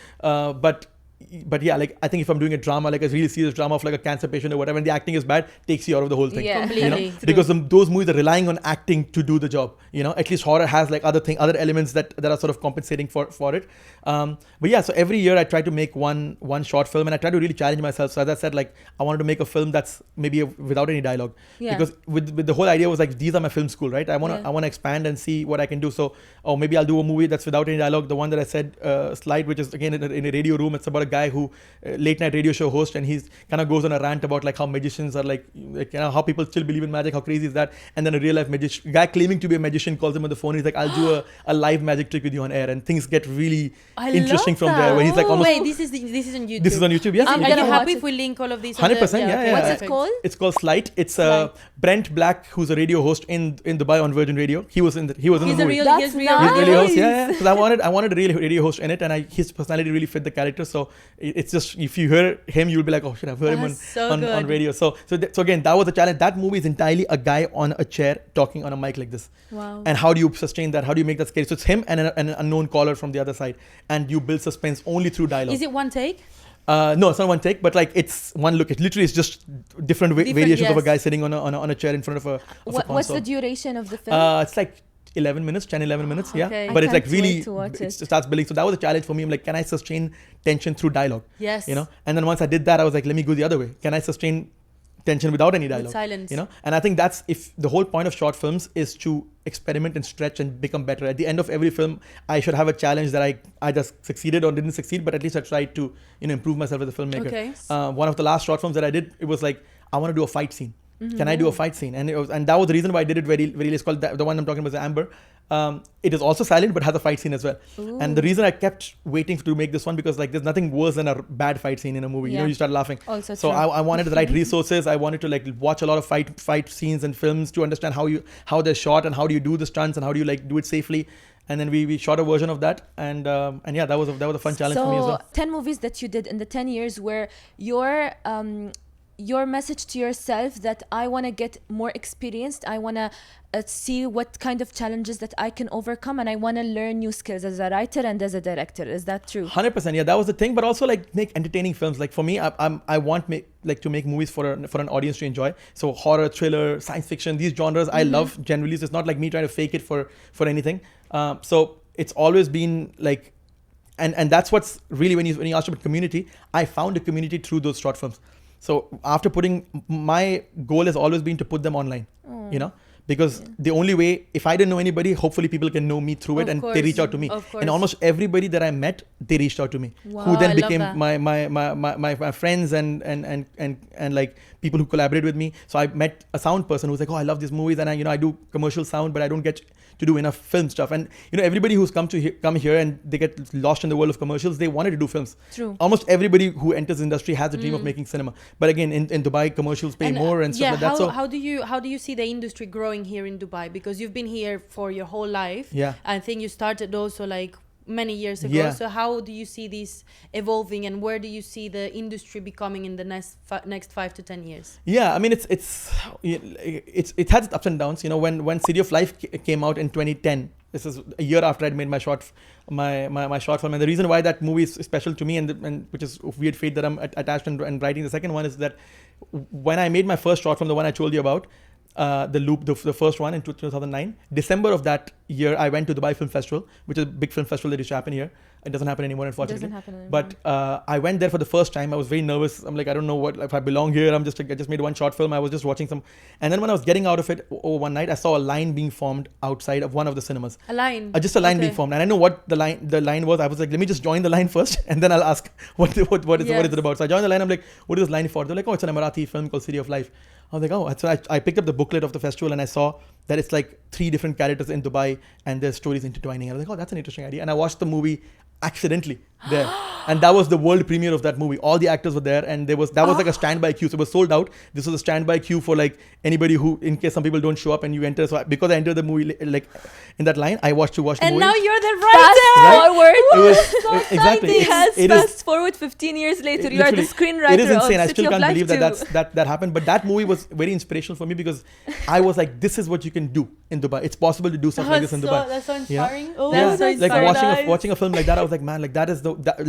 But yeah, like I think if I'm doing a drama, like a really serious drama of like a cancer patient or whatever, and the acting is bad, takes you out of the whole thing. Yeah, completely. You know? Because those movies are relying on acting to do the job. You know, at least horror has like other elements that are sort of compensating for it. But yeah, so every year I try to make one short film, and I try to really challenge myself. So as I said, like I wanted to make a film that's maybe without any dialogue, because with the whole idea was like, these are my film school, right? I want to expand and see what I can do. So maybe I'll do a movie that's without any dialogue. The one that I said, Slide, which is again in a radio room. It's about a guy who late night radio show host, and he's kind of goes on a rant about like how magicians are like you know, how people still believe in magic, how crazy is that? And then a real life guy claiming to be a magician calls him on the phone. He's like, I'll do a live magic trick with you on air, and things get really interesting from there. Where he's like, almost, wait, this is on YouTube. This is on YouTube. Yes, I'm gonna happy if we link all of these. 100%. Yeah. What's it called? It's called Slide. It's Brent Black, who's a radio host in Dubai on Virgin Radio. He was in the movie. He's real nice. host. Yeah. Because I wanted a real radio host in it, and his personality really fit the character. So it's just, if you hear him, you'll be like, oh shit, I've heard him on radio. So again, that was a challenge. That movie is entirely a guy on a chair talking on a mic like this. Wow. And how do you sustain that? How do you make that scary? So it's him and an unknown caller from the other side, and you build suspense only through dialogue. Is it one take? No, it's not one take, but like it's one look. It literally is just different variations of a guy sitting on a chair in front of a What's the duration of the film? It's like 11 minutes, 11 minutes, Okay. But it's like can't really, wait to watch it starts building. So that was a challenge for me. I'm like, can I sustain tension through dialogue? Yes. You know, and then once I did that, I was like, let me go the other way. Can I sustain tension without any dialogue? With silence. You know, and I think that's, if the whole point of short films is to experiment and stretch and become better. At the end of every film, I should have a challenge that I just succeeded or didn't succeed, but at least I tried to, you know, improve myself as a filmmaker. Okay. One of the last short films that I did, it was like, I want to do a fight scene. Can I do a fight scene? And that was the reason why I did it very, very. It's called the one I'm talking about is Amber. It is also silent but has a fight scene as well. Ooh. And the reason I kept waiting to make this one, because like there's nothing worse than a bad fight scene in a movie. You know, you start laughing. Also so I wanted the right resources. I wanted to like watch a lot of fight scenes and films to understand how they're shot and how do you do the stunts and how do you like do it safely. And then we shot a version of that, and yeah, that was a fun challenge for me as well. 10 movies that you did in the 10 years where your message to yourself that I want to get more experienced, I want to see what kind of challenges that I can overcome, and I want to learn new skills as a writer and as a director. Is that true? 100%. Yeah, that was the thing. But also like make entertaining films. Like for me, I want to make movies for an audience to enjoy. So horror, thriller, science fiction, these genres I love generally. So it's not like me trying to fake it for anything. So it's always been like, and that's what's really, when you asked about community, I found a community through those short films. So after my goal has always been to put them online, you know, because the only way, if I didn't know anybody, hopefully people can know me through it, Of and course, they reach out to me. of course. And almost everybody that I met, they reached out to me, Wow. who I then love became that. my friends and like people who collaborate with me. So I met a sound person who's like, oh, I love these movies, and I do commercial sound, but I don't get to do enough film stuff. And everybody who's come here and they get lost in the world of commercials, they wanted to do films. True. Almost everybody who enters the industry has a dream of making cinema. But again, in Dubai, commercials pay more and stuff like that. So how do you see the industry growing here in Dubai? Because you've been here for your whole life. Yeah. I think you started also like many years ago. Yeah. So how do you see this evolving, and where do you see the industry becoming in the next 5 to 10 years? Yeah, I mean it has its ups and downs. When City of Life came out in 2010, this is a year after I'd made my short film, and the reason why that movie is special to me, and which is a weird fate that I'm attached and writing the second one, is that when I made my first short film, the one I told you about, the first one in 2009, December of that year, I went to Dubai Film Festival, which is a big film festival that used to happen here. It doesn't happen anymore, unfortunately. Doesn't happen anymore. But I went there for the first time. I was very nervous. I'm like, I don't know if I belong here. I just made one short film. I was just watching some, and then when I was getting out of it one night, I saw a line being formed outside of one of the cinemas. A line. Just a line being formed, and I know what the line was. I was like, let me just join the line first, and then I'll ask what is it about. So I joined the line. I'm like, what is this line for? They're like, oh, it's an Emirati film called City of Life. I was like, oh, so I picked up the booklet of the festival, and I saw that it's like 3 different characters in Dubai and their stories intertwining. I was like, oh, that's an interesting idea. And I watched the movie accidentally there. And that was the world premiere of that movie. All the actors were there, and that was like a standby queue. So it was sold out. This was a standby queue for like anybody who, in case some people don't show up and you enter. So because I entered the movie like in that line, I watched the movie. And now you're the Fast writer. forward. It was exactly. Yes, It is- fast forward 15 years later, you are the Literally, screenwriter it is insane. of I City still of can't Life believe 2. that happened. But that movie was very inspirational for me, because I was like, this is what you can do in Dubai. It's possible to do stuff like this in Dubai. That's so Yeah. inspiring. Oh, Yeah. that's so Like Like inspiring. watching a film like that, I was like, man, like that is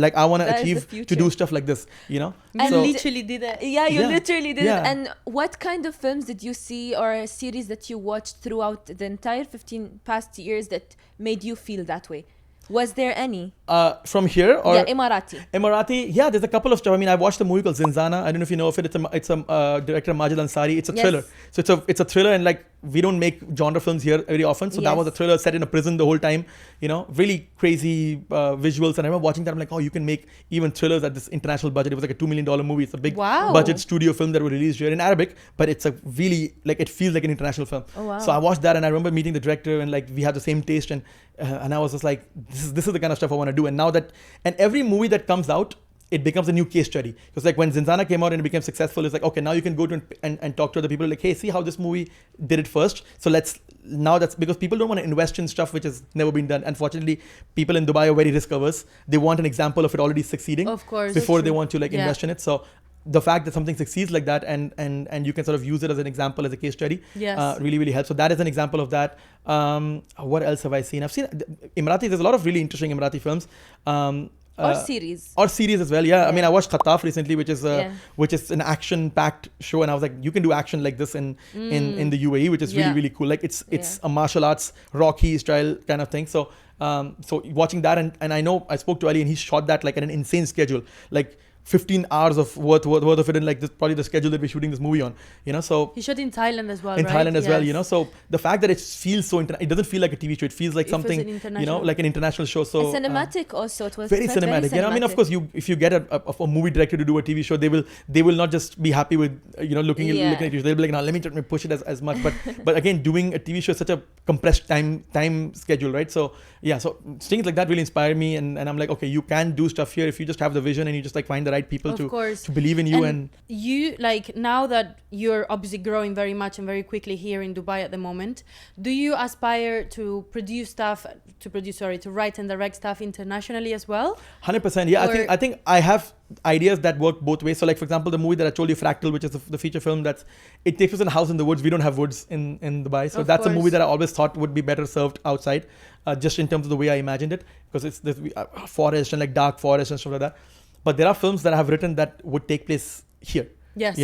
like I want to That is the achieve to future. do stuff like this, You And literally did it. Yeah, you Yeah. literally did Yeah. it. And what kind of films did you see, or a series that you watched throughout the entire 15 past years that made you feel that way? Was there any? From here or Yeah, Emirati. Yeah, there's a couple of stuff. I mean, I watched a movie called Zinzana. I don't know if you know of it. It's a director Majid Ansari. It's a Yes. thriller. So it's a thriller, and like we don't make genre films here very often. So that Yes. was a thriller set in a prison the whole time. Really crazy visuals. And I remember watching that. I'm like, oh, you can make even thrillers at this international budget. It was like a $2 million movie. It's a big Wow. budget studio film that was released here in Arabic, but it's a really like it feels like an international film. Oh, wow. So I watched that, and I remember meeting the director, and like we had the same taste, and I was just like, this is the kind of stuff I want to do. And now that, and every movie that comes out, it becomes a new case study. Because like when Zinzana came out and it became successful, it's like, okay, now you can go to and talk to other people, like, hey, see how this movie did it first. So that's because people don't want to invest in stuff which has never been done. Unfortunately, people in Dubai are very risk averse. They want an example of it already succeeding Of course. before they want to like Yeah. invest in it. So the fact that something succeeds like that and you can sort of use it as an example, as a case study, Yes. really, really helps. So that is an example of that. What else have I seen? I've seen Emirati. There's a lot of really interesting Emirati films. Or series. Or series as well. Yeah. I Yeah. mean, I watched Khattaf recently, which is Yeah. an action-packed show, and I was like, you can do action like this in the UAE, which is Yeah. really, really cool. Like it's a martial arts Rocky style kind of thing. So watching that, and I know I spoke to Ali, and he shot that like at an insane schedule, like 15 hours of worth of it in like this, probably the schedule that we're shooting this movie on, so He shot in Thailand as well, in right? Thailand as well, Yes. so the fact that it feels so it doesn't feel like a TV show, it feels like It feels something, an international- like an international show. So Cinematic also. It was very felt cinematic. I mean, of course, if you get a movie director to do a TV show, they will not just be happy with looking Yeah. at you. They'll be like, now let me push it as much. But again, doing a TV show is such a compressed time schedule, right? So yeah, so things like that really inspire me, and I'm like, okay, you can do stuff here if you just have the vision and you just like find the right people Of to course. believe in you. And you, like, now that you're obviously growing very much and very quickly here in Dubai at the moment, do you aspire to write and direct stuff internationally as well? 100%. Yeah, Or- I think I have ideas that work both ways. So like, for example, the movie that I told you, Fractal, which is the feature film, it takes us in a house in the woods. We don't have woods in Dubai. So Of that's a movie course. that I always thought would be better served outside, just in terms of the way I imagined it, because it's this forest and like dark forest and stuff like that. But there are films that I have written that would take place here. Yes.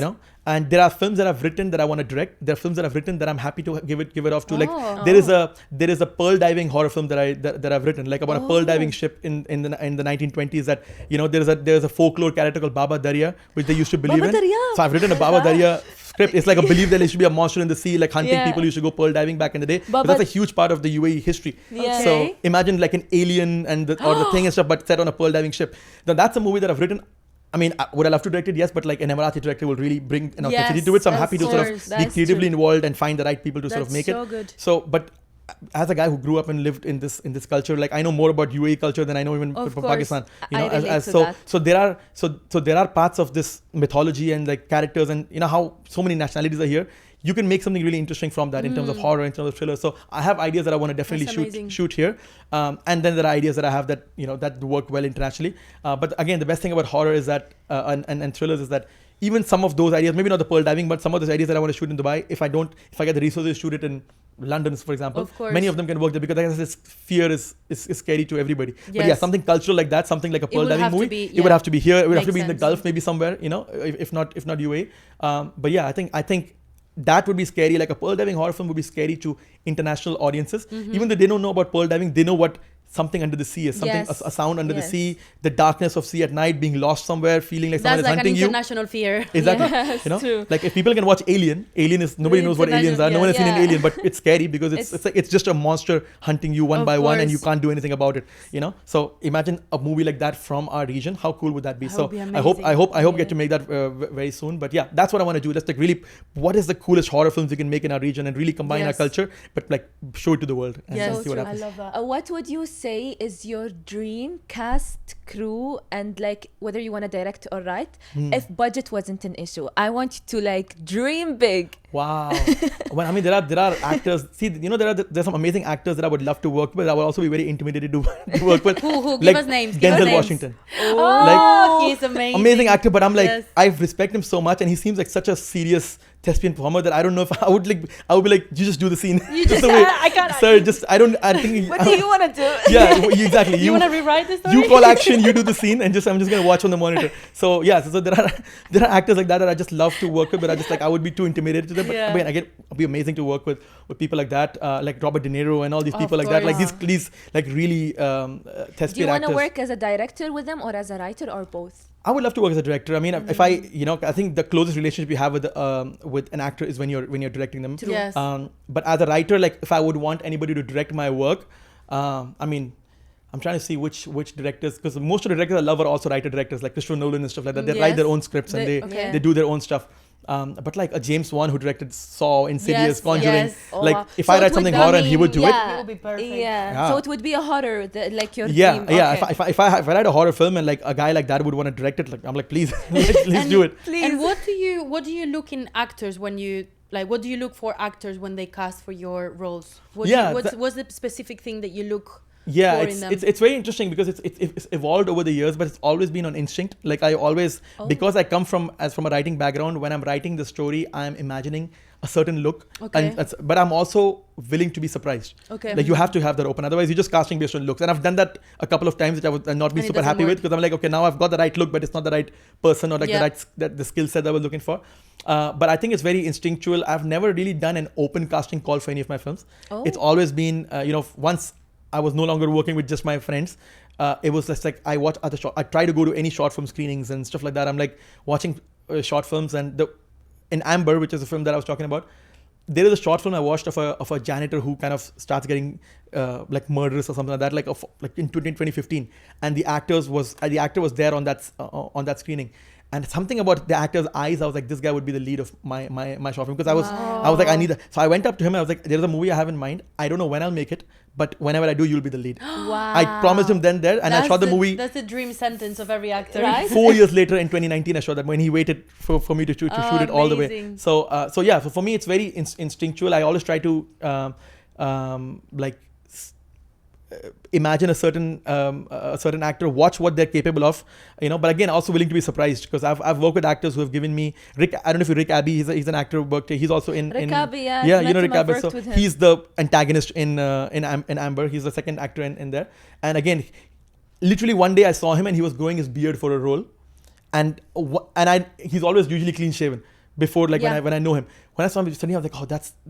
And there are films that I've written that I want to direct. There are films that I've written that I'm happy to give it off to. Like Oh. there is a pearl diving horror film that I've written, like about a pearl diving ship in the 1920s. That there's a folklore character called Baba Darya, which they used to believe Baba in. Darya. So I've written a Baba Darya script. It's like a belief that there should be a monster in the sea, like hunting Yeah. people. You should go pearl diving back in the day. But- But that's a huge part of the UAE history. Yeah. So Okay. imagine like an alien and or the thing and stuff, but set on a pearl diving ship. Now that's a movie that I've written. I mean, would I love to direct it? Yes, but like an Emirati director will really bring an authenticity Yes, to it. So I'm of happy to sort course. of be That's creatively true. involved and find the right people to sort of That's make it. so good. So, but as a guy who grew up and lived in this culture, like I know more about UAE culture than I know even Of from course. Pakistan. You I know, relate to so that. so there are parts of this mythology and like characters and you know how so many nationalities are here. You can make something really interesting from that in terms of horror, in terms of thriller. So I have ideas that I want to definitely That's amazing. shoot here, and then there are ideas that I have that you know that work well internationally. But again, the best thing about horror is that and thrillers is that even some of those ideas, maybe not the pearl diving, but some of those ideas that I want to shoot in Dubai, if I get the resources to shoot it in London, for example, Of course. many of them can work there because I guess this fear is scary to everybody. But yeah, Yes. something cultural like that, something like a pearl would diving have to movie, be- it would yeah. have to be here. It would have to be Makes in the sense. Gulf, maybe somewhere, you know, if not UAE. But yeah, I think that would be scary. Like a pearl diving horror film would be scary to international audiences. Mm-hmm. Even though they don't know about pearl diving, they know what something under the sea is. Something Yes. a sound under the Yes. sea, the darkness of sea at night, being lost somewhere, feeling like someone That's is like an hunting you. international fear. Exactly. Yes, You know, true. like if people can watch Alien is nobody knows what aliens are. No one has seen an Yeah. alien, but it's scary because it's like it's just a monster hunting you one Of by one, and you course. can't do anything about it. You know, so imagine a movie like that from our region. How cool would that be? That So would be I hope amazing. get to make that very soon. But yeah, that's what I want to do. That's like really, what is the coolest horror films we can make in our region and really combine our Yes. culture, but like show it to the world and Yes, see what I happens. love that. What would you say is your dream cast, crew, and like whether you want to direct or write if budget wasn't an issue? I want you to like dream big. Wow. Well, I mean, there are actors. See, you know, there's some amazing actors that I would love to work with. I would also be very intimidated to work with. Who? Give Like us names. Give us Denzel names. Washington. Oh, he's amazing. Amazing actor, but I'm like, Yes. I respect him so much, and he seems like such a serious thespian performer that I don't know if I would be like, you just do the scene. You just, the way, I can't. sir, I think. What do you want to do? Yeah, exactly. You want to rewrite the story? You call action, you do the scene, and I'm just gonna watch on the monitor. So yeah, so there are actors like that I just love to work with, but I just like I would be too intimidated to them. But Yeah. again, it'd be amazing to work with people like that, like Robert De Niro and all these Of people like that, like course. these like really Do thespian you want to actors. work as a director with them or as a writer or both? I would love to work as a director. I mean, if I, you know, I think the closest relationship you have with an actor is when you're directing them. True. Yes. But as a writer, like if I would want anybody to direct my work, I mean, I'm trying to see which directors, because most of the directors I love are also writer directors, like Christopher Nolan and stuff like that. They write Yes. their own scripts and Okay. they do their own stuff. But like a James Wan who directed Saw, Insidious, Yes, Conjuring, yes. Oh, like wow. if So I it write would something be- horror and he would do it. It would be perfect. Yeah. Yeah. So it would be a horror, like your Yeah, dream. yeah. Okay. If I write a horror film and like a guy like that would want to direct it, like I'm like, please, let's do it. Please. And what do you look in actors when you like? What do you look for actors when they cast for your roles? Yeah, What's the specific thing that you look? Yeah, for in them? it's very interesting because it's evolved over the years, but it's always been on instinct. Like I always, because I come from a writing background, when I'm writing the story, I'm imagining a certain look, Okay. but I'm also willing to be surprised. Okay. Like you have to have that open, otherwise you're just casting based on looks. And I've done that a couple of times, which I would not be And it super doesn't happy with, work. because I'm like, okay, now I've got the right look, but it's not the right person or like Yeah. the skill set that I was looking for. But I think it's very instinctual. I've never really done an open casting call for any of my films. Oh. It's always been, once I was no longer working with just my friends. It was just like I watch other I try to go to any short film screenings and stuff like that. I'm like watching short films, and in Amber, which is the film that I was talking about, there is a short film I watched of a janitor who kind of starts getting like murderous or something like that, like in 2015, and the actor was there on that screening. And something about the actor's eyes, I was like, this guy would be the lead of my short film, because I was like, I need that. So I went up to him and I was like, there's a movie I have in mind. I don't know when I'll make it, but whenever I do, you'll be the lead. Wow. I promised him then there, and I shot the movie. That's the dream sentence of every actor. Right? 4 years later in 2019, I shot that when he waited for me to shoot it all the way. Amazing. So yeah, so for me, it's very instinctual. I always try to imagine a certain actor, watch what they're capable of, But again, also willing to be surprised, because I've worked with actors who have given me Rick. I don't know if you Rick Abbey. He's an actor who worked here. He's also in Rick Abbey, yeah. yeah, I've you know met Rick him, I've Abbey. worked So with him. he's the antagonist in Amber. He's the second actor in there. And again, literally one day I saw him and he was growing his beard for a role, and he's always usually clean shaven. before, like when I know him. When I saw him suddenly, I was like, oh,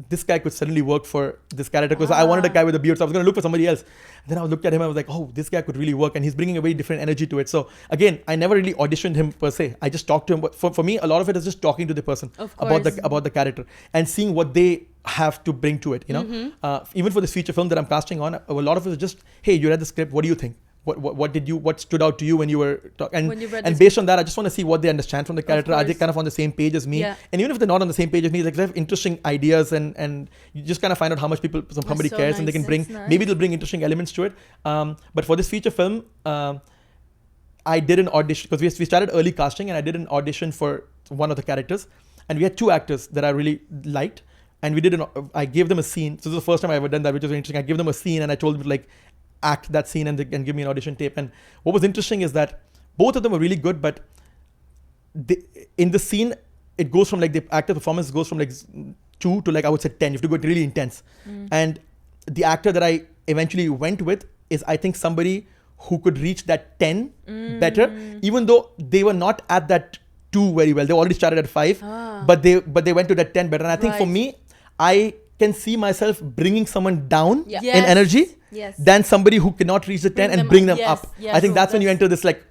this guy could suddenly work for this character, because I wanted a guy with a beard, so I was going to look for somebody else. And then I looked at him, I was like, oh, this guy could really work, and he's bringing a very different energy to it. So again, I never really auditioned him per se. I just talked to him. But for me, a lot of it is just talking to the person about the character and seeing what they have to bring to it. You know, even for this feature film that I'm casting on, a lot of it is just, hey, you read the script, what do you think? What stood out to you when you were talking? And based on that, I just want to see what they understand from the character. Are they kind of on the same page as me? And even if they're not on the same page as me, like they have interesting ideas, and you just kind of find out how much somebody cares, and they can bring, maybe they'll bring interesting elements to it. But for this feature film, I did an audition, because we started early casting, and I did an audition for one of the characters, and we had 2 actors that I really liked, and I gave them a scene. So this is the first time I ever done that, which was interesting. I gave them a scene, and I told them like, act that scene and give me an audition tape. And what was interesting is that both of them were really good, but in the scene, it goes from like the actor performance goes from like 2 to like, I would say 10. You have to go really intense. And the actor that I eventually went with is, I think, somebody who could reach that 10 better, even though they were not at that 2 very well. They already started at 5, but they went to that 10 better. And I think for me, I can see myself bringing someone down in energy than somebody who cannot reach the 10 and bring them up. I think that's when you enter this, like,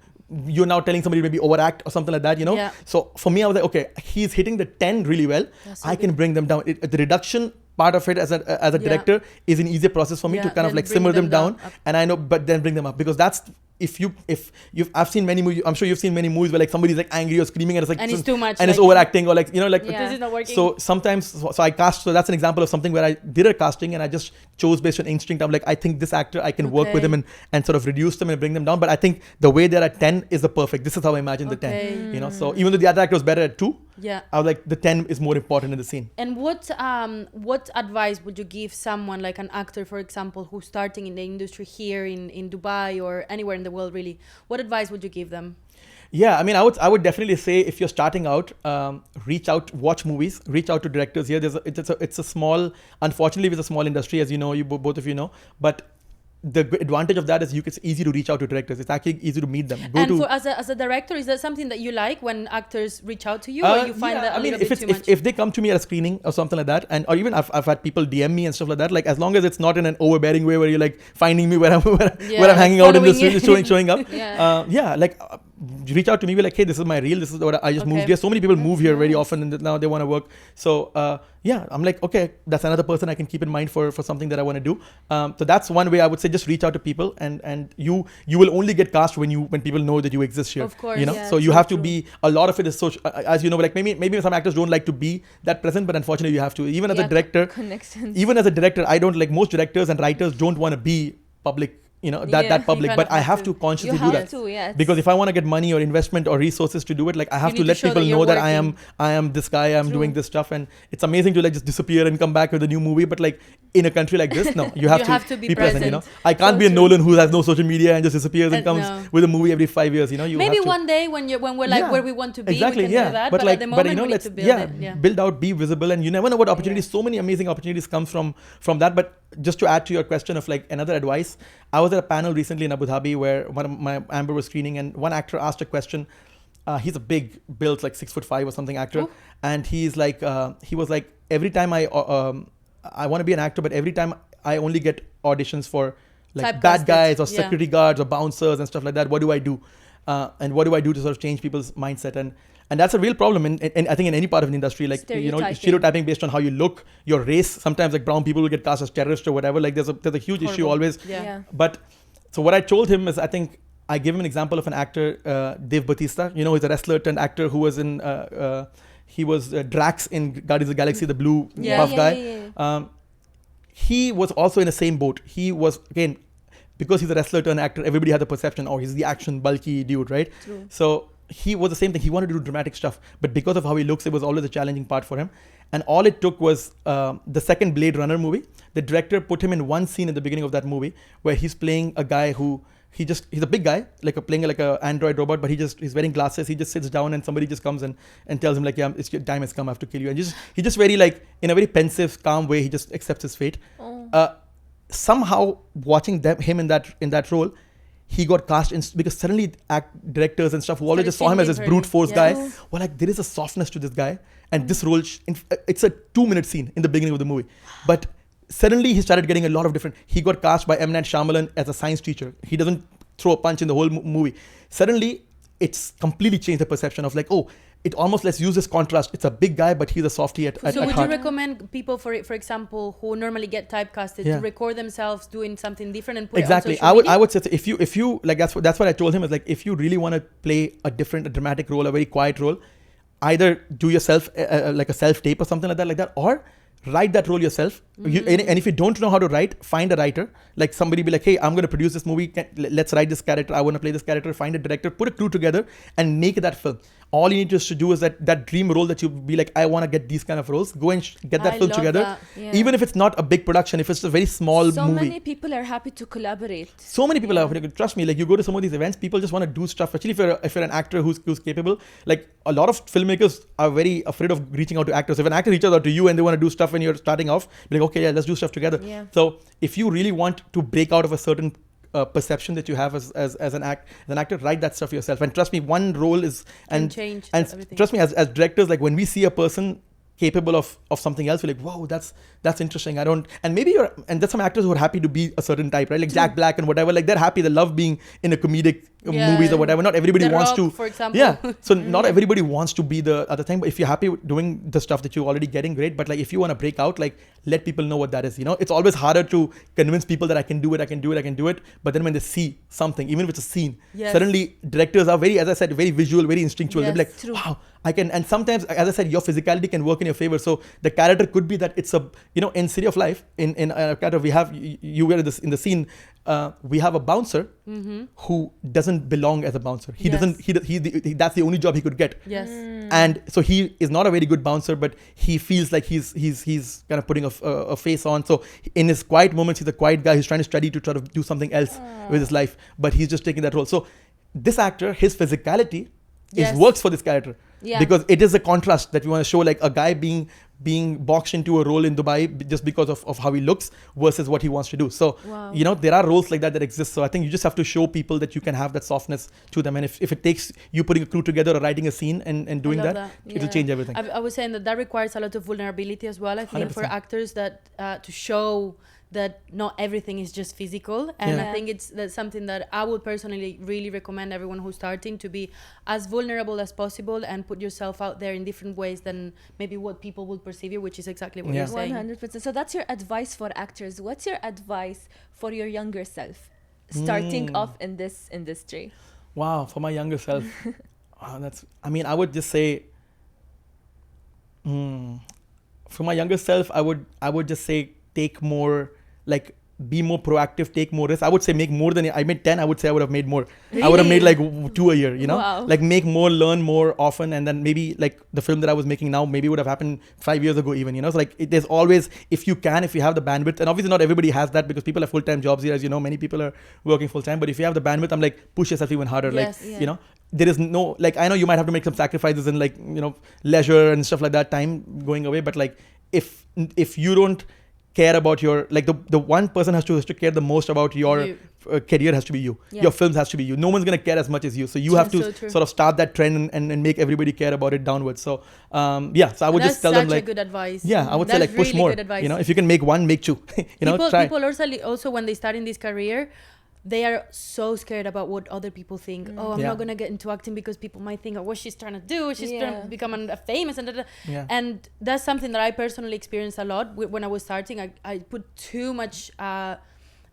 you're now telling somebody to maybe overact or something like that, you know? So for me, I was like, okay, he's hitting the 10 really well. I can bring them down. The reduction part of it as a director is an easier process for me to kind of like simmer them down, and I know, but then bring them up, because that's, I've seen many movies, I'm sure you've seen many movies where like somebody's like angry or screaming, and it's like, and it's too much, and it's overacting, or like, you know, like this is not working. So sometimes, so I cast, so that's an example of something where I did a casting and I just chose based on instinct. I'm like, I think this actor, I can work with him and sort of reduce them and bring them down, but I think the way they're at 10 is the perfect. This is how I imagine the 10, you know. So even though the other actor was better at 2, I was like, the 10 is more important in the scene. And what advice would you give someone like an actor, for example, who's starting in the industry here in Dubai or anywhere in the world, really? What advice would you give them? Yeah, I mean, I would definitely say, if you're starting out, reach out, watch movies, reach out to directors here. It's a small, unfortunately, it's a small industry, as you know, both of you know, but the advantage of that is it's easy to reach out to directors. It's actually easy to meet them. As a director, is that something that you like when actors reach out to you, or you find that if they come to me at a screening or something like that, or even I've had people DM me and stuff like that, like, as long as it's not in an overbearing way where you're like finding me where I'm hanging out in the studio, showing up. Like, reach out to me, be like, hey, this is my reel, this is what I just moved here. So many people move here very often, and now they want to work. So I'm like, okay, that's another person I can keep in mind for something that I want to do. So that's one way I would say, just reach out to people, and you will only get cast when people know that you exist here. Of course, you know. So you have to be, a lot of it is social, as you know, like maybe some actors don't like to be that present, but unfortunately you have to. Even as a director, I don't, like, most directors and writers don't want to be public, you know, that public, but I have to consciously do that, because if I want to get money or investment or resources to do it, like, I have to let people know that I am this guy, I'm doing this stuff. And it's amazing to like just disappear and come back with a new movie, but like in a country like this, no, you have to be present, you know. I can't be a Nolan who has no social media and just disappears and comes with a movie every 5 years, you know. Maybe one day when we're like where we want to be, we can do that, but at the moment, you know, we need to build it. Build out, be visible, and you never know what opportunities, so many amazing opportunities come from that. But just to add to your question of like another advice, I was at a panel recently in Abu Dhabi where one of my Amber was screening, and one actor asked a question. He's a big built, like 6'5" or something actor. Ooh. And he's like, he was like, every time I want to be an actor, but every time I only get auditions for like bad guys or security guards or bouncers and stuff like that. What do I do? And what do I do to sort of change people's mindset? And that's a real problem in I think in any part of the industry, like, you know, stereotyping based on how you look, your race. Sometimes like brown people will get cast as terrorists or whatever. Like there's a huge issue always. But so what I told him is, I think I gave him an example of an actor, Dave Bautista. You know, he's a wrestler turned actor who was in he was Drax in Guardians of the Galaxy, the blue buff guy. He was also in the same boat. He was, again, because he's a wrestler turned actor, everybody had the perception, oh, he's the action bulky dude, right? True. So he was the same thing. He wanted to do dramatic stuff, but because of how he looks, it was always a challenging part for him. And all it took was the second Blade Runner movie. The director put him in one scene at the beginning of that movie where he's playing a guy who he's a big guy, playing like a android robot, but he's wearing glasses. He just sits down and somebody just comes and tells him like, yeah, it's your time has come, I have to kill you. And he just very like, in a very pensive, calm way, he just accepts his fate. Somehow watching him in that role, he got cast in, because suddenly directors and stuff who always Started just saw him as this singing brute for force him. guy Yes. were like, there is a softness to this guy, and this role it's a 2-minute scene in the beginning of the movie, but suddenly he started getting a lot of different. He got cast by M. Night Shyamalan as a science teacher. He doesn't throw a punch in the whole movie. Suddenly it's completely changed the perception of like, oh, it almost, let's use this contrast. It's a big guy, but he's a softie at So would heart. you recommend people, for example, who normally get typecasted Yeah. to record themselves doing something different and put Exactly. it on social media? I would say, if you like, that's what I told him, is like, if you really want to play a dramatic role, a very quiet role, either do yourself like a self tape or something like that, or write that role yourself. And if you don't know how to write, find a writer. Like somebody be like, hey, I'm going to produce this movie. Let's write this character. I want to play this character. Find a director, put a crew together and make that film. All you need to do is that dream role that you be like, I want to get these kind of roles. Go and get that I film love together. that. Yeah. Even if it's not a big production, if it's a very small So movie. many people are happy to collaborate. So many people Yeah. are, trust me, like you go to some of these events, people just want to do stuff. Actually, if you're an actor who's capable, like a lot of filmmakers are very afraid of reaching out to actors. If an actor reaches out to you and they want to do stuff when you're starting off, be like, okay, yeah, let's do stuff together. Yeah. So if you really want to break out of a certain perception that you have as an actor, write that stuff yourself. And trust me, one role is, Can change and everything. trust me, as directors, like when we see a person capable of something else, we're like, wow, that's interesting. And maybe there's some actors who are happy to be a certain type, right? Like Jack Black and whatever, like they're happy, they love being in a comedic movies or whatever. Not everybody The wants Rock, to, for example. yeah. So not everybody wants to be the other thing, but if you're happy with doing the stuff that you're already getting, great. But like if you want to break out, like let people know what that is. It's always harder to convince people that I can do it. But then when they see something, even if it's a scene, Yes. suddenly directors are very, as I said, very visual, very instinctual. They'll be Yes, like, true. wow, I can. And sometimes, as I said, your physicality can work in your favor. So the character could be that it's a, in City of Life, in a character, we have, you were in the scene, we have a bouncer who doesn't belong as a bouncer. He Yes. doesn't, that's the only job he could get. Yes. And so he is not a very good bouncer, but he feels like he's kind of putting a face on. So in his quiet moments, he's a quiet guy who's trying to study to try to do something else with his life, but he's just taking that role. So this actor, his physicality Yes. works for this character. Yeah. Because it is a contrast that we want to show, like a guy being boxed into a role in Dubai just because of how he looks versus what he wants to do. So, Wow. there are roles like that exist. So I think you just have to show people that you can have that softness to them. And if it takes you putting a crew together or writing a scene and doing love that, that. it'll Yeah. change everything. I was saying that requires a lot of vulnerability as well. I think for 100%. actors that to show that not everything is just physical, and Yeah. I think that's something that I would personally really recommend everyone who's starting to be as vulnerable as possible and put yourself out there in different ways than maybe what people would perceive you, which is exactly what Yeah. you're saying. 100%. So that's your advice for actors. What's your advice for your younger self starting off in this industry? Wow, for my younger self, I would just say, for my younger self, I would just say take more, like be more proactive, take more risks. I would say make more than I made 10. I would say I would have made more. I would have made like 2 a year, Wow. like make more, learn more often. And then maybe like the film that I was making now, maybe would have happened 5 years ago even, So like there's always, if you have the bandwidth, and obviously not everybody has that because people have full-time jobs here, as you know, many people are working full-time, but if you have the bandwidth, I'm like, push yourself even harder. Yes. Like, Yeah. there is no, like, I know you might have to make some sacrifices in like, leisure and stuff like that, time going away. But like, if you don't care about your, like the one person has to care the most about your You. career has to be you. Yeah. Your films has to be you. No one's going to care as much as you. So you have to So true. sort of start that trend and make everybody care about it downwards. So, so I would just tell them like, a good advice. yeah, I would say That's like push really more, good advice. if you can make one, make two, try. People also when they start in this career, they are so scared about what other people think. Oh, I'm Yeah. not gonna get into acting because people might think of what she's trying to do. She's trying Yeah. to become famous and Yeah. and that's something that I personally experienced a lot when I was starting. I put too much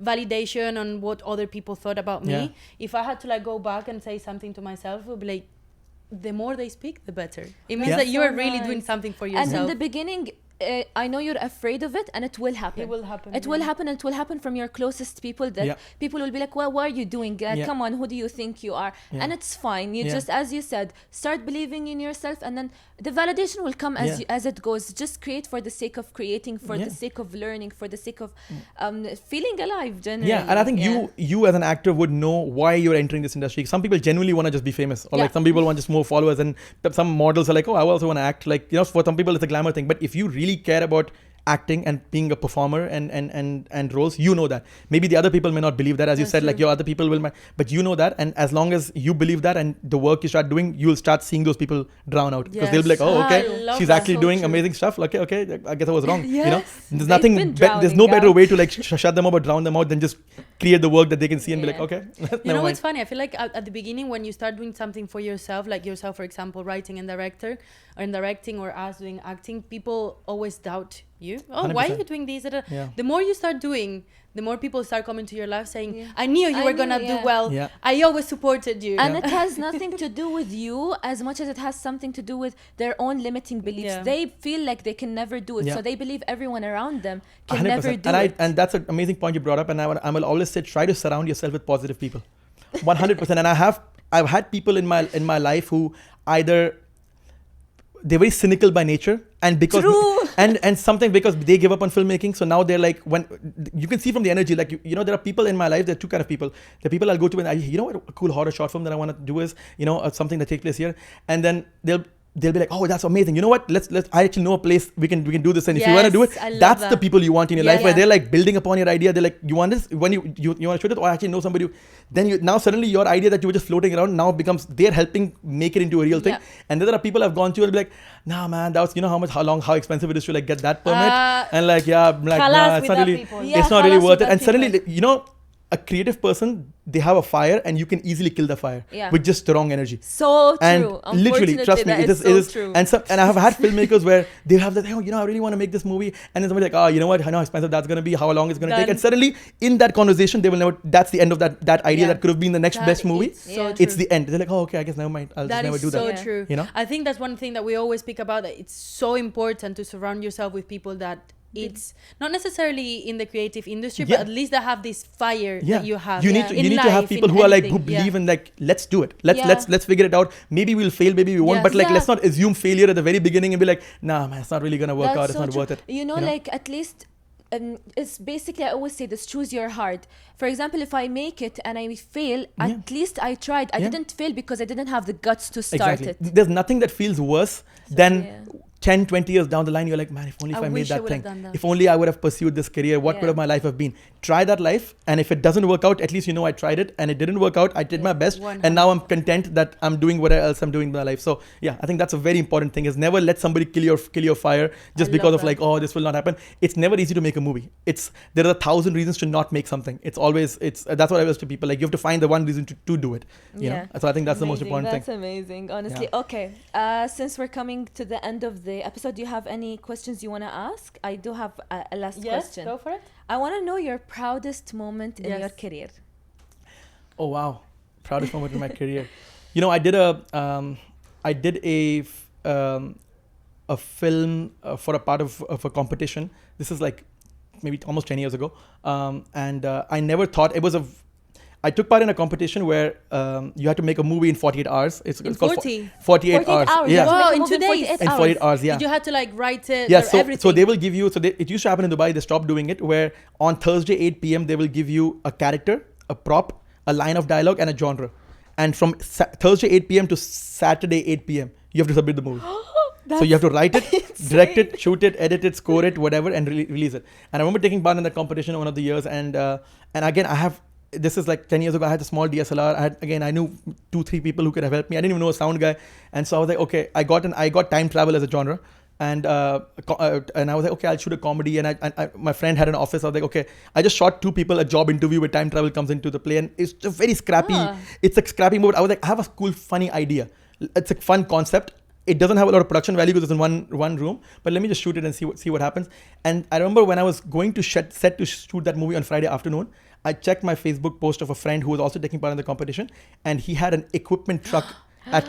validation on what other people thought about me. Yeah. If I had to like go back and say something to myself, it would be like, the more they speak, the better. It means Yeah. that you So are really doing nice. something for And yourself. in the beginning, I know you're afraid of it, and it will happen. It will happen. It will happen, and it will happen from your closest people. That Yeah. people will be like, "Well, what are you doing? Yeah. Come on, who do you think you are?" Yeah. And it's fine. You Yeah. just, as you said, start believing in yourself, and then the validation will come as Yeah. as it goes. Just create for the sake of creating, for Yeah. the sake of learning, for the sake of feeling alive. Generally, Yeah, and I think you as an actor would know why you're entering this industry. Some people genuinely want to just be famous, or Yeah. like some people want just more followers, and some models are like, oh, I also want to act. Like, for some people it's a glamour thing. But if you really care about acting and being a performer and roles, you know that. Maybe the other people may not believe that, as you said, like your other people will, but you know that. And as long as you believe that and the work you start doing, you'll start seeing those people drown out, because they'll be like, oh, okay, she's actually doing amazing stuff. Okay, I guess I was wrong. You know, there's nothing, there's no better way to like shut them up or drown them out than just create the work that they can see and be like, okay. You know what's funny? I feel like at the beginning, when you start doing something for yourself, like yourself, for example, writing and directing, or us doing acting, people always doubt you. Oh, 100%. Why are you doing this? Yeah. The more you start doing, the more people start coming to your life saying, I knew you were gonna do well. Yeah. I always supported you. And it has nothing to do with you as much as it has something to do with their own limiting beliefs. Yeah. They feel like they can never do it. Yeah. So they believe everyone around them can 100%. Never do it. And that's an amazing point you brought up. And I will always say, try to surround yourself with positive people. 100%. And I've had people in my life who either they're very cynical by nature, and because and sometimes because they give up on filmmaking, so now they're like, when you can see from the energy, like you know, there are people in my life, there are two kind of people. The people I'll go to and you know what, a cool horror short film that I want to do is, you know, something that takes place here, and then they'll be like, oh, that's amazing. You know what? Let's. I actually know a place we can do this. And if you want to do it, that's the people you want in your life, where they're like building upon your idea. They're like, you want this? When you want to shoot it, or I actually know somebody. Then now suddenly your idea that you were just floating around now becomes, they're helping make it into a real thing. And then there are people I've gone to and be like, nah, man, that was, you know how expensive it is to like get that permit, and like, yeah, like, nah, it's not really, it's not really worth it. And suddenly, you know, a creative person, they have a fire and you can easily kill the fire with just the wrong energy. So and true. Literally, trust me, it is true. And I have had filmmakers where they have that, oh, you know, I really want to make this movie, and then somebody's like, oh, you know what, how expensive that's going to be, how long it's going to take, and suddenly in that conversation they will never, that's the end of that idea that could have been the next best movie. It's the end. They're like, oh, okay, I guess never mind, I'll just never do that. That is so true. You know, I think that's one thing that we always speak about, that it's so important to surround yourself with people that it's not necessarily in the creative industry, but at least they have this fire that you have. You need to have people who are like, who believe in like, let's do it. Let's figure it out. Maybe we'll fail, maybe we won't. But like, let's not assume failure at the very beginning and be like, nah, man, it's not really gonna work out. It's not worth it. You know, like at least. It's basically, I always say this, choose your heart. For example, if I make it and I fail, at least I tried. I didn't fail because I didn't have the guts to start it. There's nothing that feels worse than 10, 20 years down the line, you're like, man, if only I made that thing. If only I would have pursued this career, what would have my life have been? Try that life, and if it doesn't work out, at least you know I tried it and it didn't work out. I did my best, 100%. And now I'm content that I'm doing what else I'm doing in my life. So yeah, I think that's a very important thing, is never let somebody kill your fire just because of like, oh, this will not happen. It's never easy to make a movie. There are 1,000 reasons to not make something. That's what I always to people, like, you have to find the one reason to do it. You know? So I think that's the most important thing. That's amazing, honestly. Okay, since we're coming to the end of the episode, do you have any questions you want to ask? I do have a last question. Go for it. I want to know your proudest moment in your career. Oh wow, proudest moment in my career. You know, I did a film for a part of a competition. This is like maybe almost 10 years ago, and I never thought I took part in a competition where you had to make a movie in 48 hours. It's called 48 hours. Yeah. Wow, in 2 days. In 48 hours, yeah. Did you have to like write it? Yeah, so they will give you, it used to happen in Dubai, they stopped doing it, where on Thursday 8 p.m. they will give you a character, a prop, a line of dialogue, and a genre. And from Thursday 8 p.m. to Saturday 8 p.m., you have to submit the movie. So you have to write it, direct it, shoot it, edit it, score it, whatever, and release it. And I remember taking part in that competition one of the years, and again, this is like 10 years ago, I had a small DSLR. I knew 2-3 people who could have helped me. I didn't even know a sound guy. And so I was like, okay, I got time travel as a genre. And I was like, okay, I'll shoot a comedy. And my friend had an office. I was like, okay, I just shot 2 people, a job interview where time travel comes into the play. And it's just very scrappy. It's a scrappy mode. I was like, I have a cool, funny idea. It's a fun concept. It doesn't have a lot of production value because it's in one room, but let me just shoot it and see what happens. And I remember when I was going to set to shoot that movie on Friday afternoon, I checked my Facebook post of a friend who was also taking part in the competition, and he had an equipment truck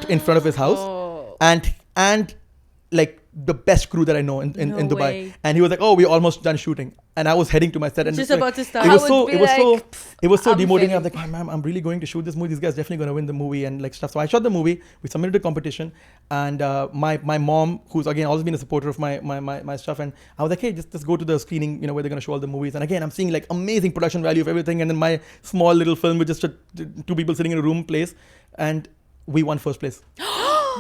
in front of his house, and like the best crew that I know in Dubai. Way. And he was like, oh, we're almost done shooting. And I was heading to my set, and just about to start. It was so demotivating. I was like, man, I'm really going to shoot this movie. These guys definitely going to win the movie and like stuff. So I shot the movie. We submitted to competition, and my mom, who's again always been a supporter of my stuff, and I was like, hey, just go to the screening, you know, where they're going to show all the movies. And again, I'm seeing like amazing production value of everything, and then my small little film with just 2 people sitting in a room plays, and we won first place.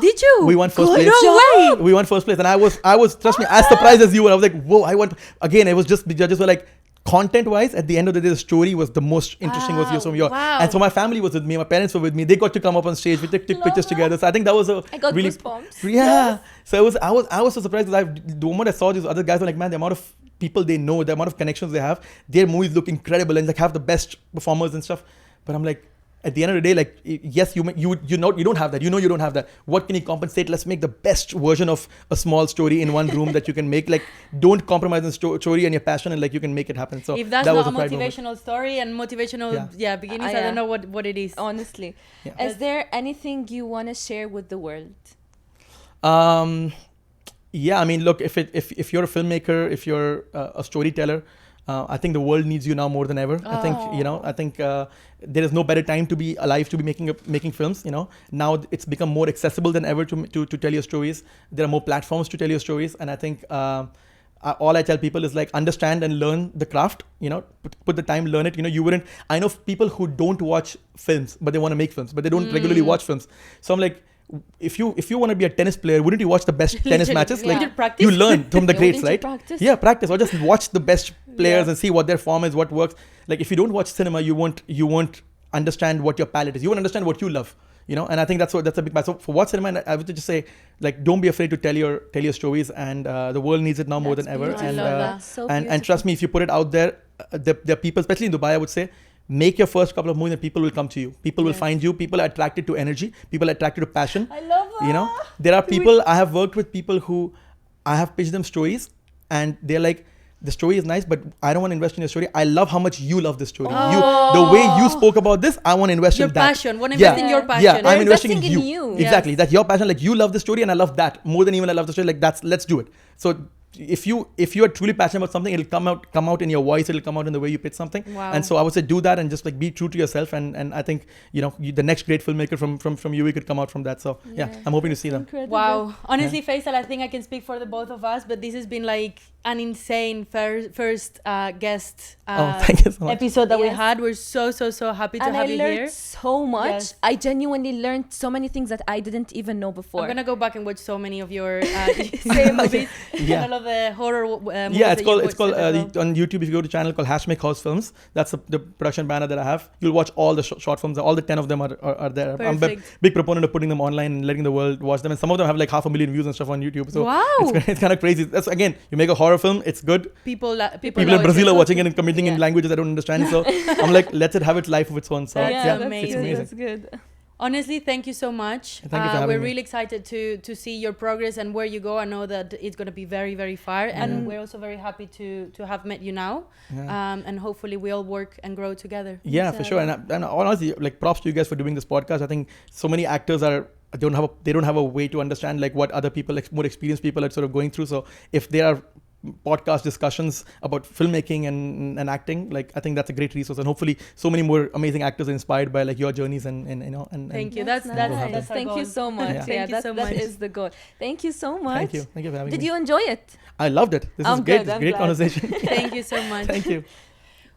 Did you? We won first Good place. job. We won first place, and I was trust me, as surprised as you were. I was like, whoa! I won again. It was just the judges were like, content-wise, at the end of the day, the story was the most interesting. Was yours from your, wow. and so my family was with me. My parents were with me. They got to come up on stage. We took pictures together. So I think that was a I got really goosebumps. yeah. So I was so surprised because the moment I saw these other guys were like, man, the amount of people they know, the amount of connections they have, their movies look incredible and like have the best performers and stuff. But I'm like, at the end of the day, like, yes, you don't have that. You know you don't have that. What can you compensate? Let's make the best version of a small story in one room that you can make. Like, don't compromise on story and your passion, and like you can make it happen. So if that's that not was a pride moment. motivational story and motivational beginnings, I Yeah. don't know what it is. Honestly. Yeah. Is there anything you want to share with the world? Yeah, I mean, look, if you're a filmmaker, if you're a storyteller, I think the world needs you now more than ever. I think there is no better time to be alive to be making films. Now it's become more accessible than ever to tell your stories. There are more platforms to tell your stories, and I think all I tell people is like understand and learn the craft. Put the time, learn it. I know people who don't watch films, but they want to make films, but they don't regularly watch films. So I'm like, if you want to be a tennis player, wouldn't you watch the best tennis matches? Yeah. Like You practice? you learn from the greats, Wouldn't you right? practice? Yeah, practice, or just watch the best players and see what their form is, what works. Like if you don't watch cinema, you won't understand what your palette is. You won't understand what you love. And I think that's a big part. So for watch cinema, and I would just say, like, don't be afraid to tell your stories, and the world needs it now more than ever. beautiful. And I love that. So and trust me, if you put it out there, there are people, especially in Dubai, I would say, make your first couple of movies and people will come to you. People will find you. People are attracted to energy. People are attracted to passion. I love that. There are people, I have worked with people who I have pitched them stories and they're like, the story is nice, but I don't want to invest in your story. I love how much you love this story. The way you spoke about this, I want to invest Your in that. passion. Want to invest in your passion. Yeah, They're I'm investing in investing you. in you. Exactly. Yes. That's your passion. Like you love the story and I love that more than even I love the story. Like let's do it. So if you are truly passionate about something, it'll come out in your voice. It'll come out in the way you pitch something. Wow. And so I would say do that and just like be true to yourself. And I think the next great filmmaker from UAE could come out from that. So yeah, I'm hoping to see them. Incredible. Wow. Honestly, Faisal, I think I can speak for the both of us, but this has been like an insane first guest thank you so much. episode that we Yes. had. We're so happy to And have I you learned here. so much. Yes. I genuinely learned so many things that I didn't even know before. I'm gonna go back and watch so many of your movies. Yeah. And all of the horror movies. Yeah, that you've it's called watched as well. on YouTube. If you go to a channel called Hashmi House Films, that's the production banner that I have. You'll watch all the short films. All the 10 of them are there. I'm a Perfect. big proponent of putting them online and letting the world watch them. And some of them have like 500,000 views and stuff on YouTube. So Wow. it's kind of crazy. That's again, you make a horror film, it's good. People People love in Brazil it. are watching it and commenting in Yeah. languages I don't understand. So I'm like, let it have its life of its own. So That's yeah, amazing. it's amazing. That's good. Honestly, thank you so much. Thank you for having we're me. really excited to see your progress and where you go. I know that it's going to be very, very far. And we're also very happy to have met you now. Yeah. And hopefully we all work and grow together. Yeah, for sure. And honestly, like props to you guys for doing this podcast. I think so many actors they don't have a way to understand like what other people, more experienced people are sort of going through. So if there are podcast discussions about filmmaking and acting, like I think that's a great resource, and hopefully so many more amazing actors are inspired by like your journeys and Thank you. That's That's nice. our Thank you goal. so much. Yeah. Thank you so That much. is the goal. Thank you so much. Thank you for having Did me. you enjoy it? I loved it. This I'm is great. good, This is I'm great glad. conversation. Thank you so much. Thank you.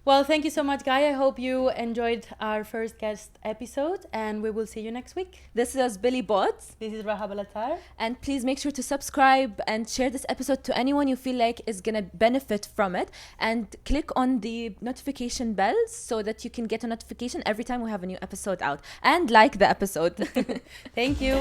Well, thank you so much, Guy. I hope you enjoyed our first guest episode, and we will see you next week. This is Billy Bots. This is Rahab Alatar. And please make sure to subscribe and share this episode to anyone you feel like is going to benefit from it. And click on the notification bell so that you can get a notification every time we have a new episode out. And like the episode. Thank you.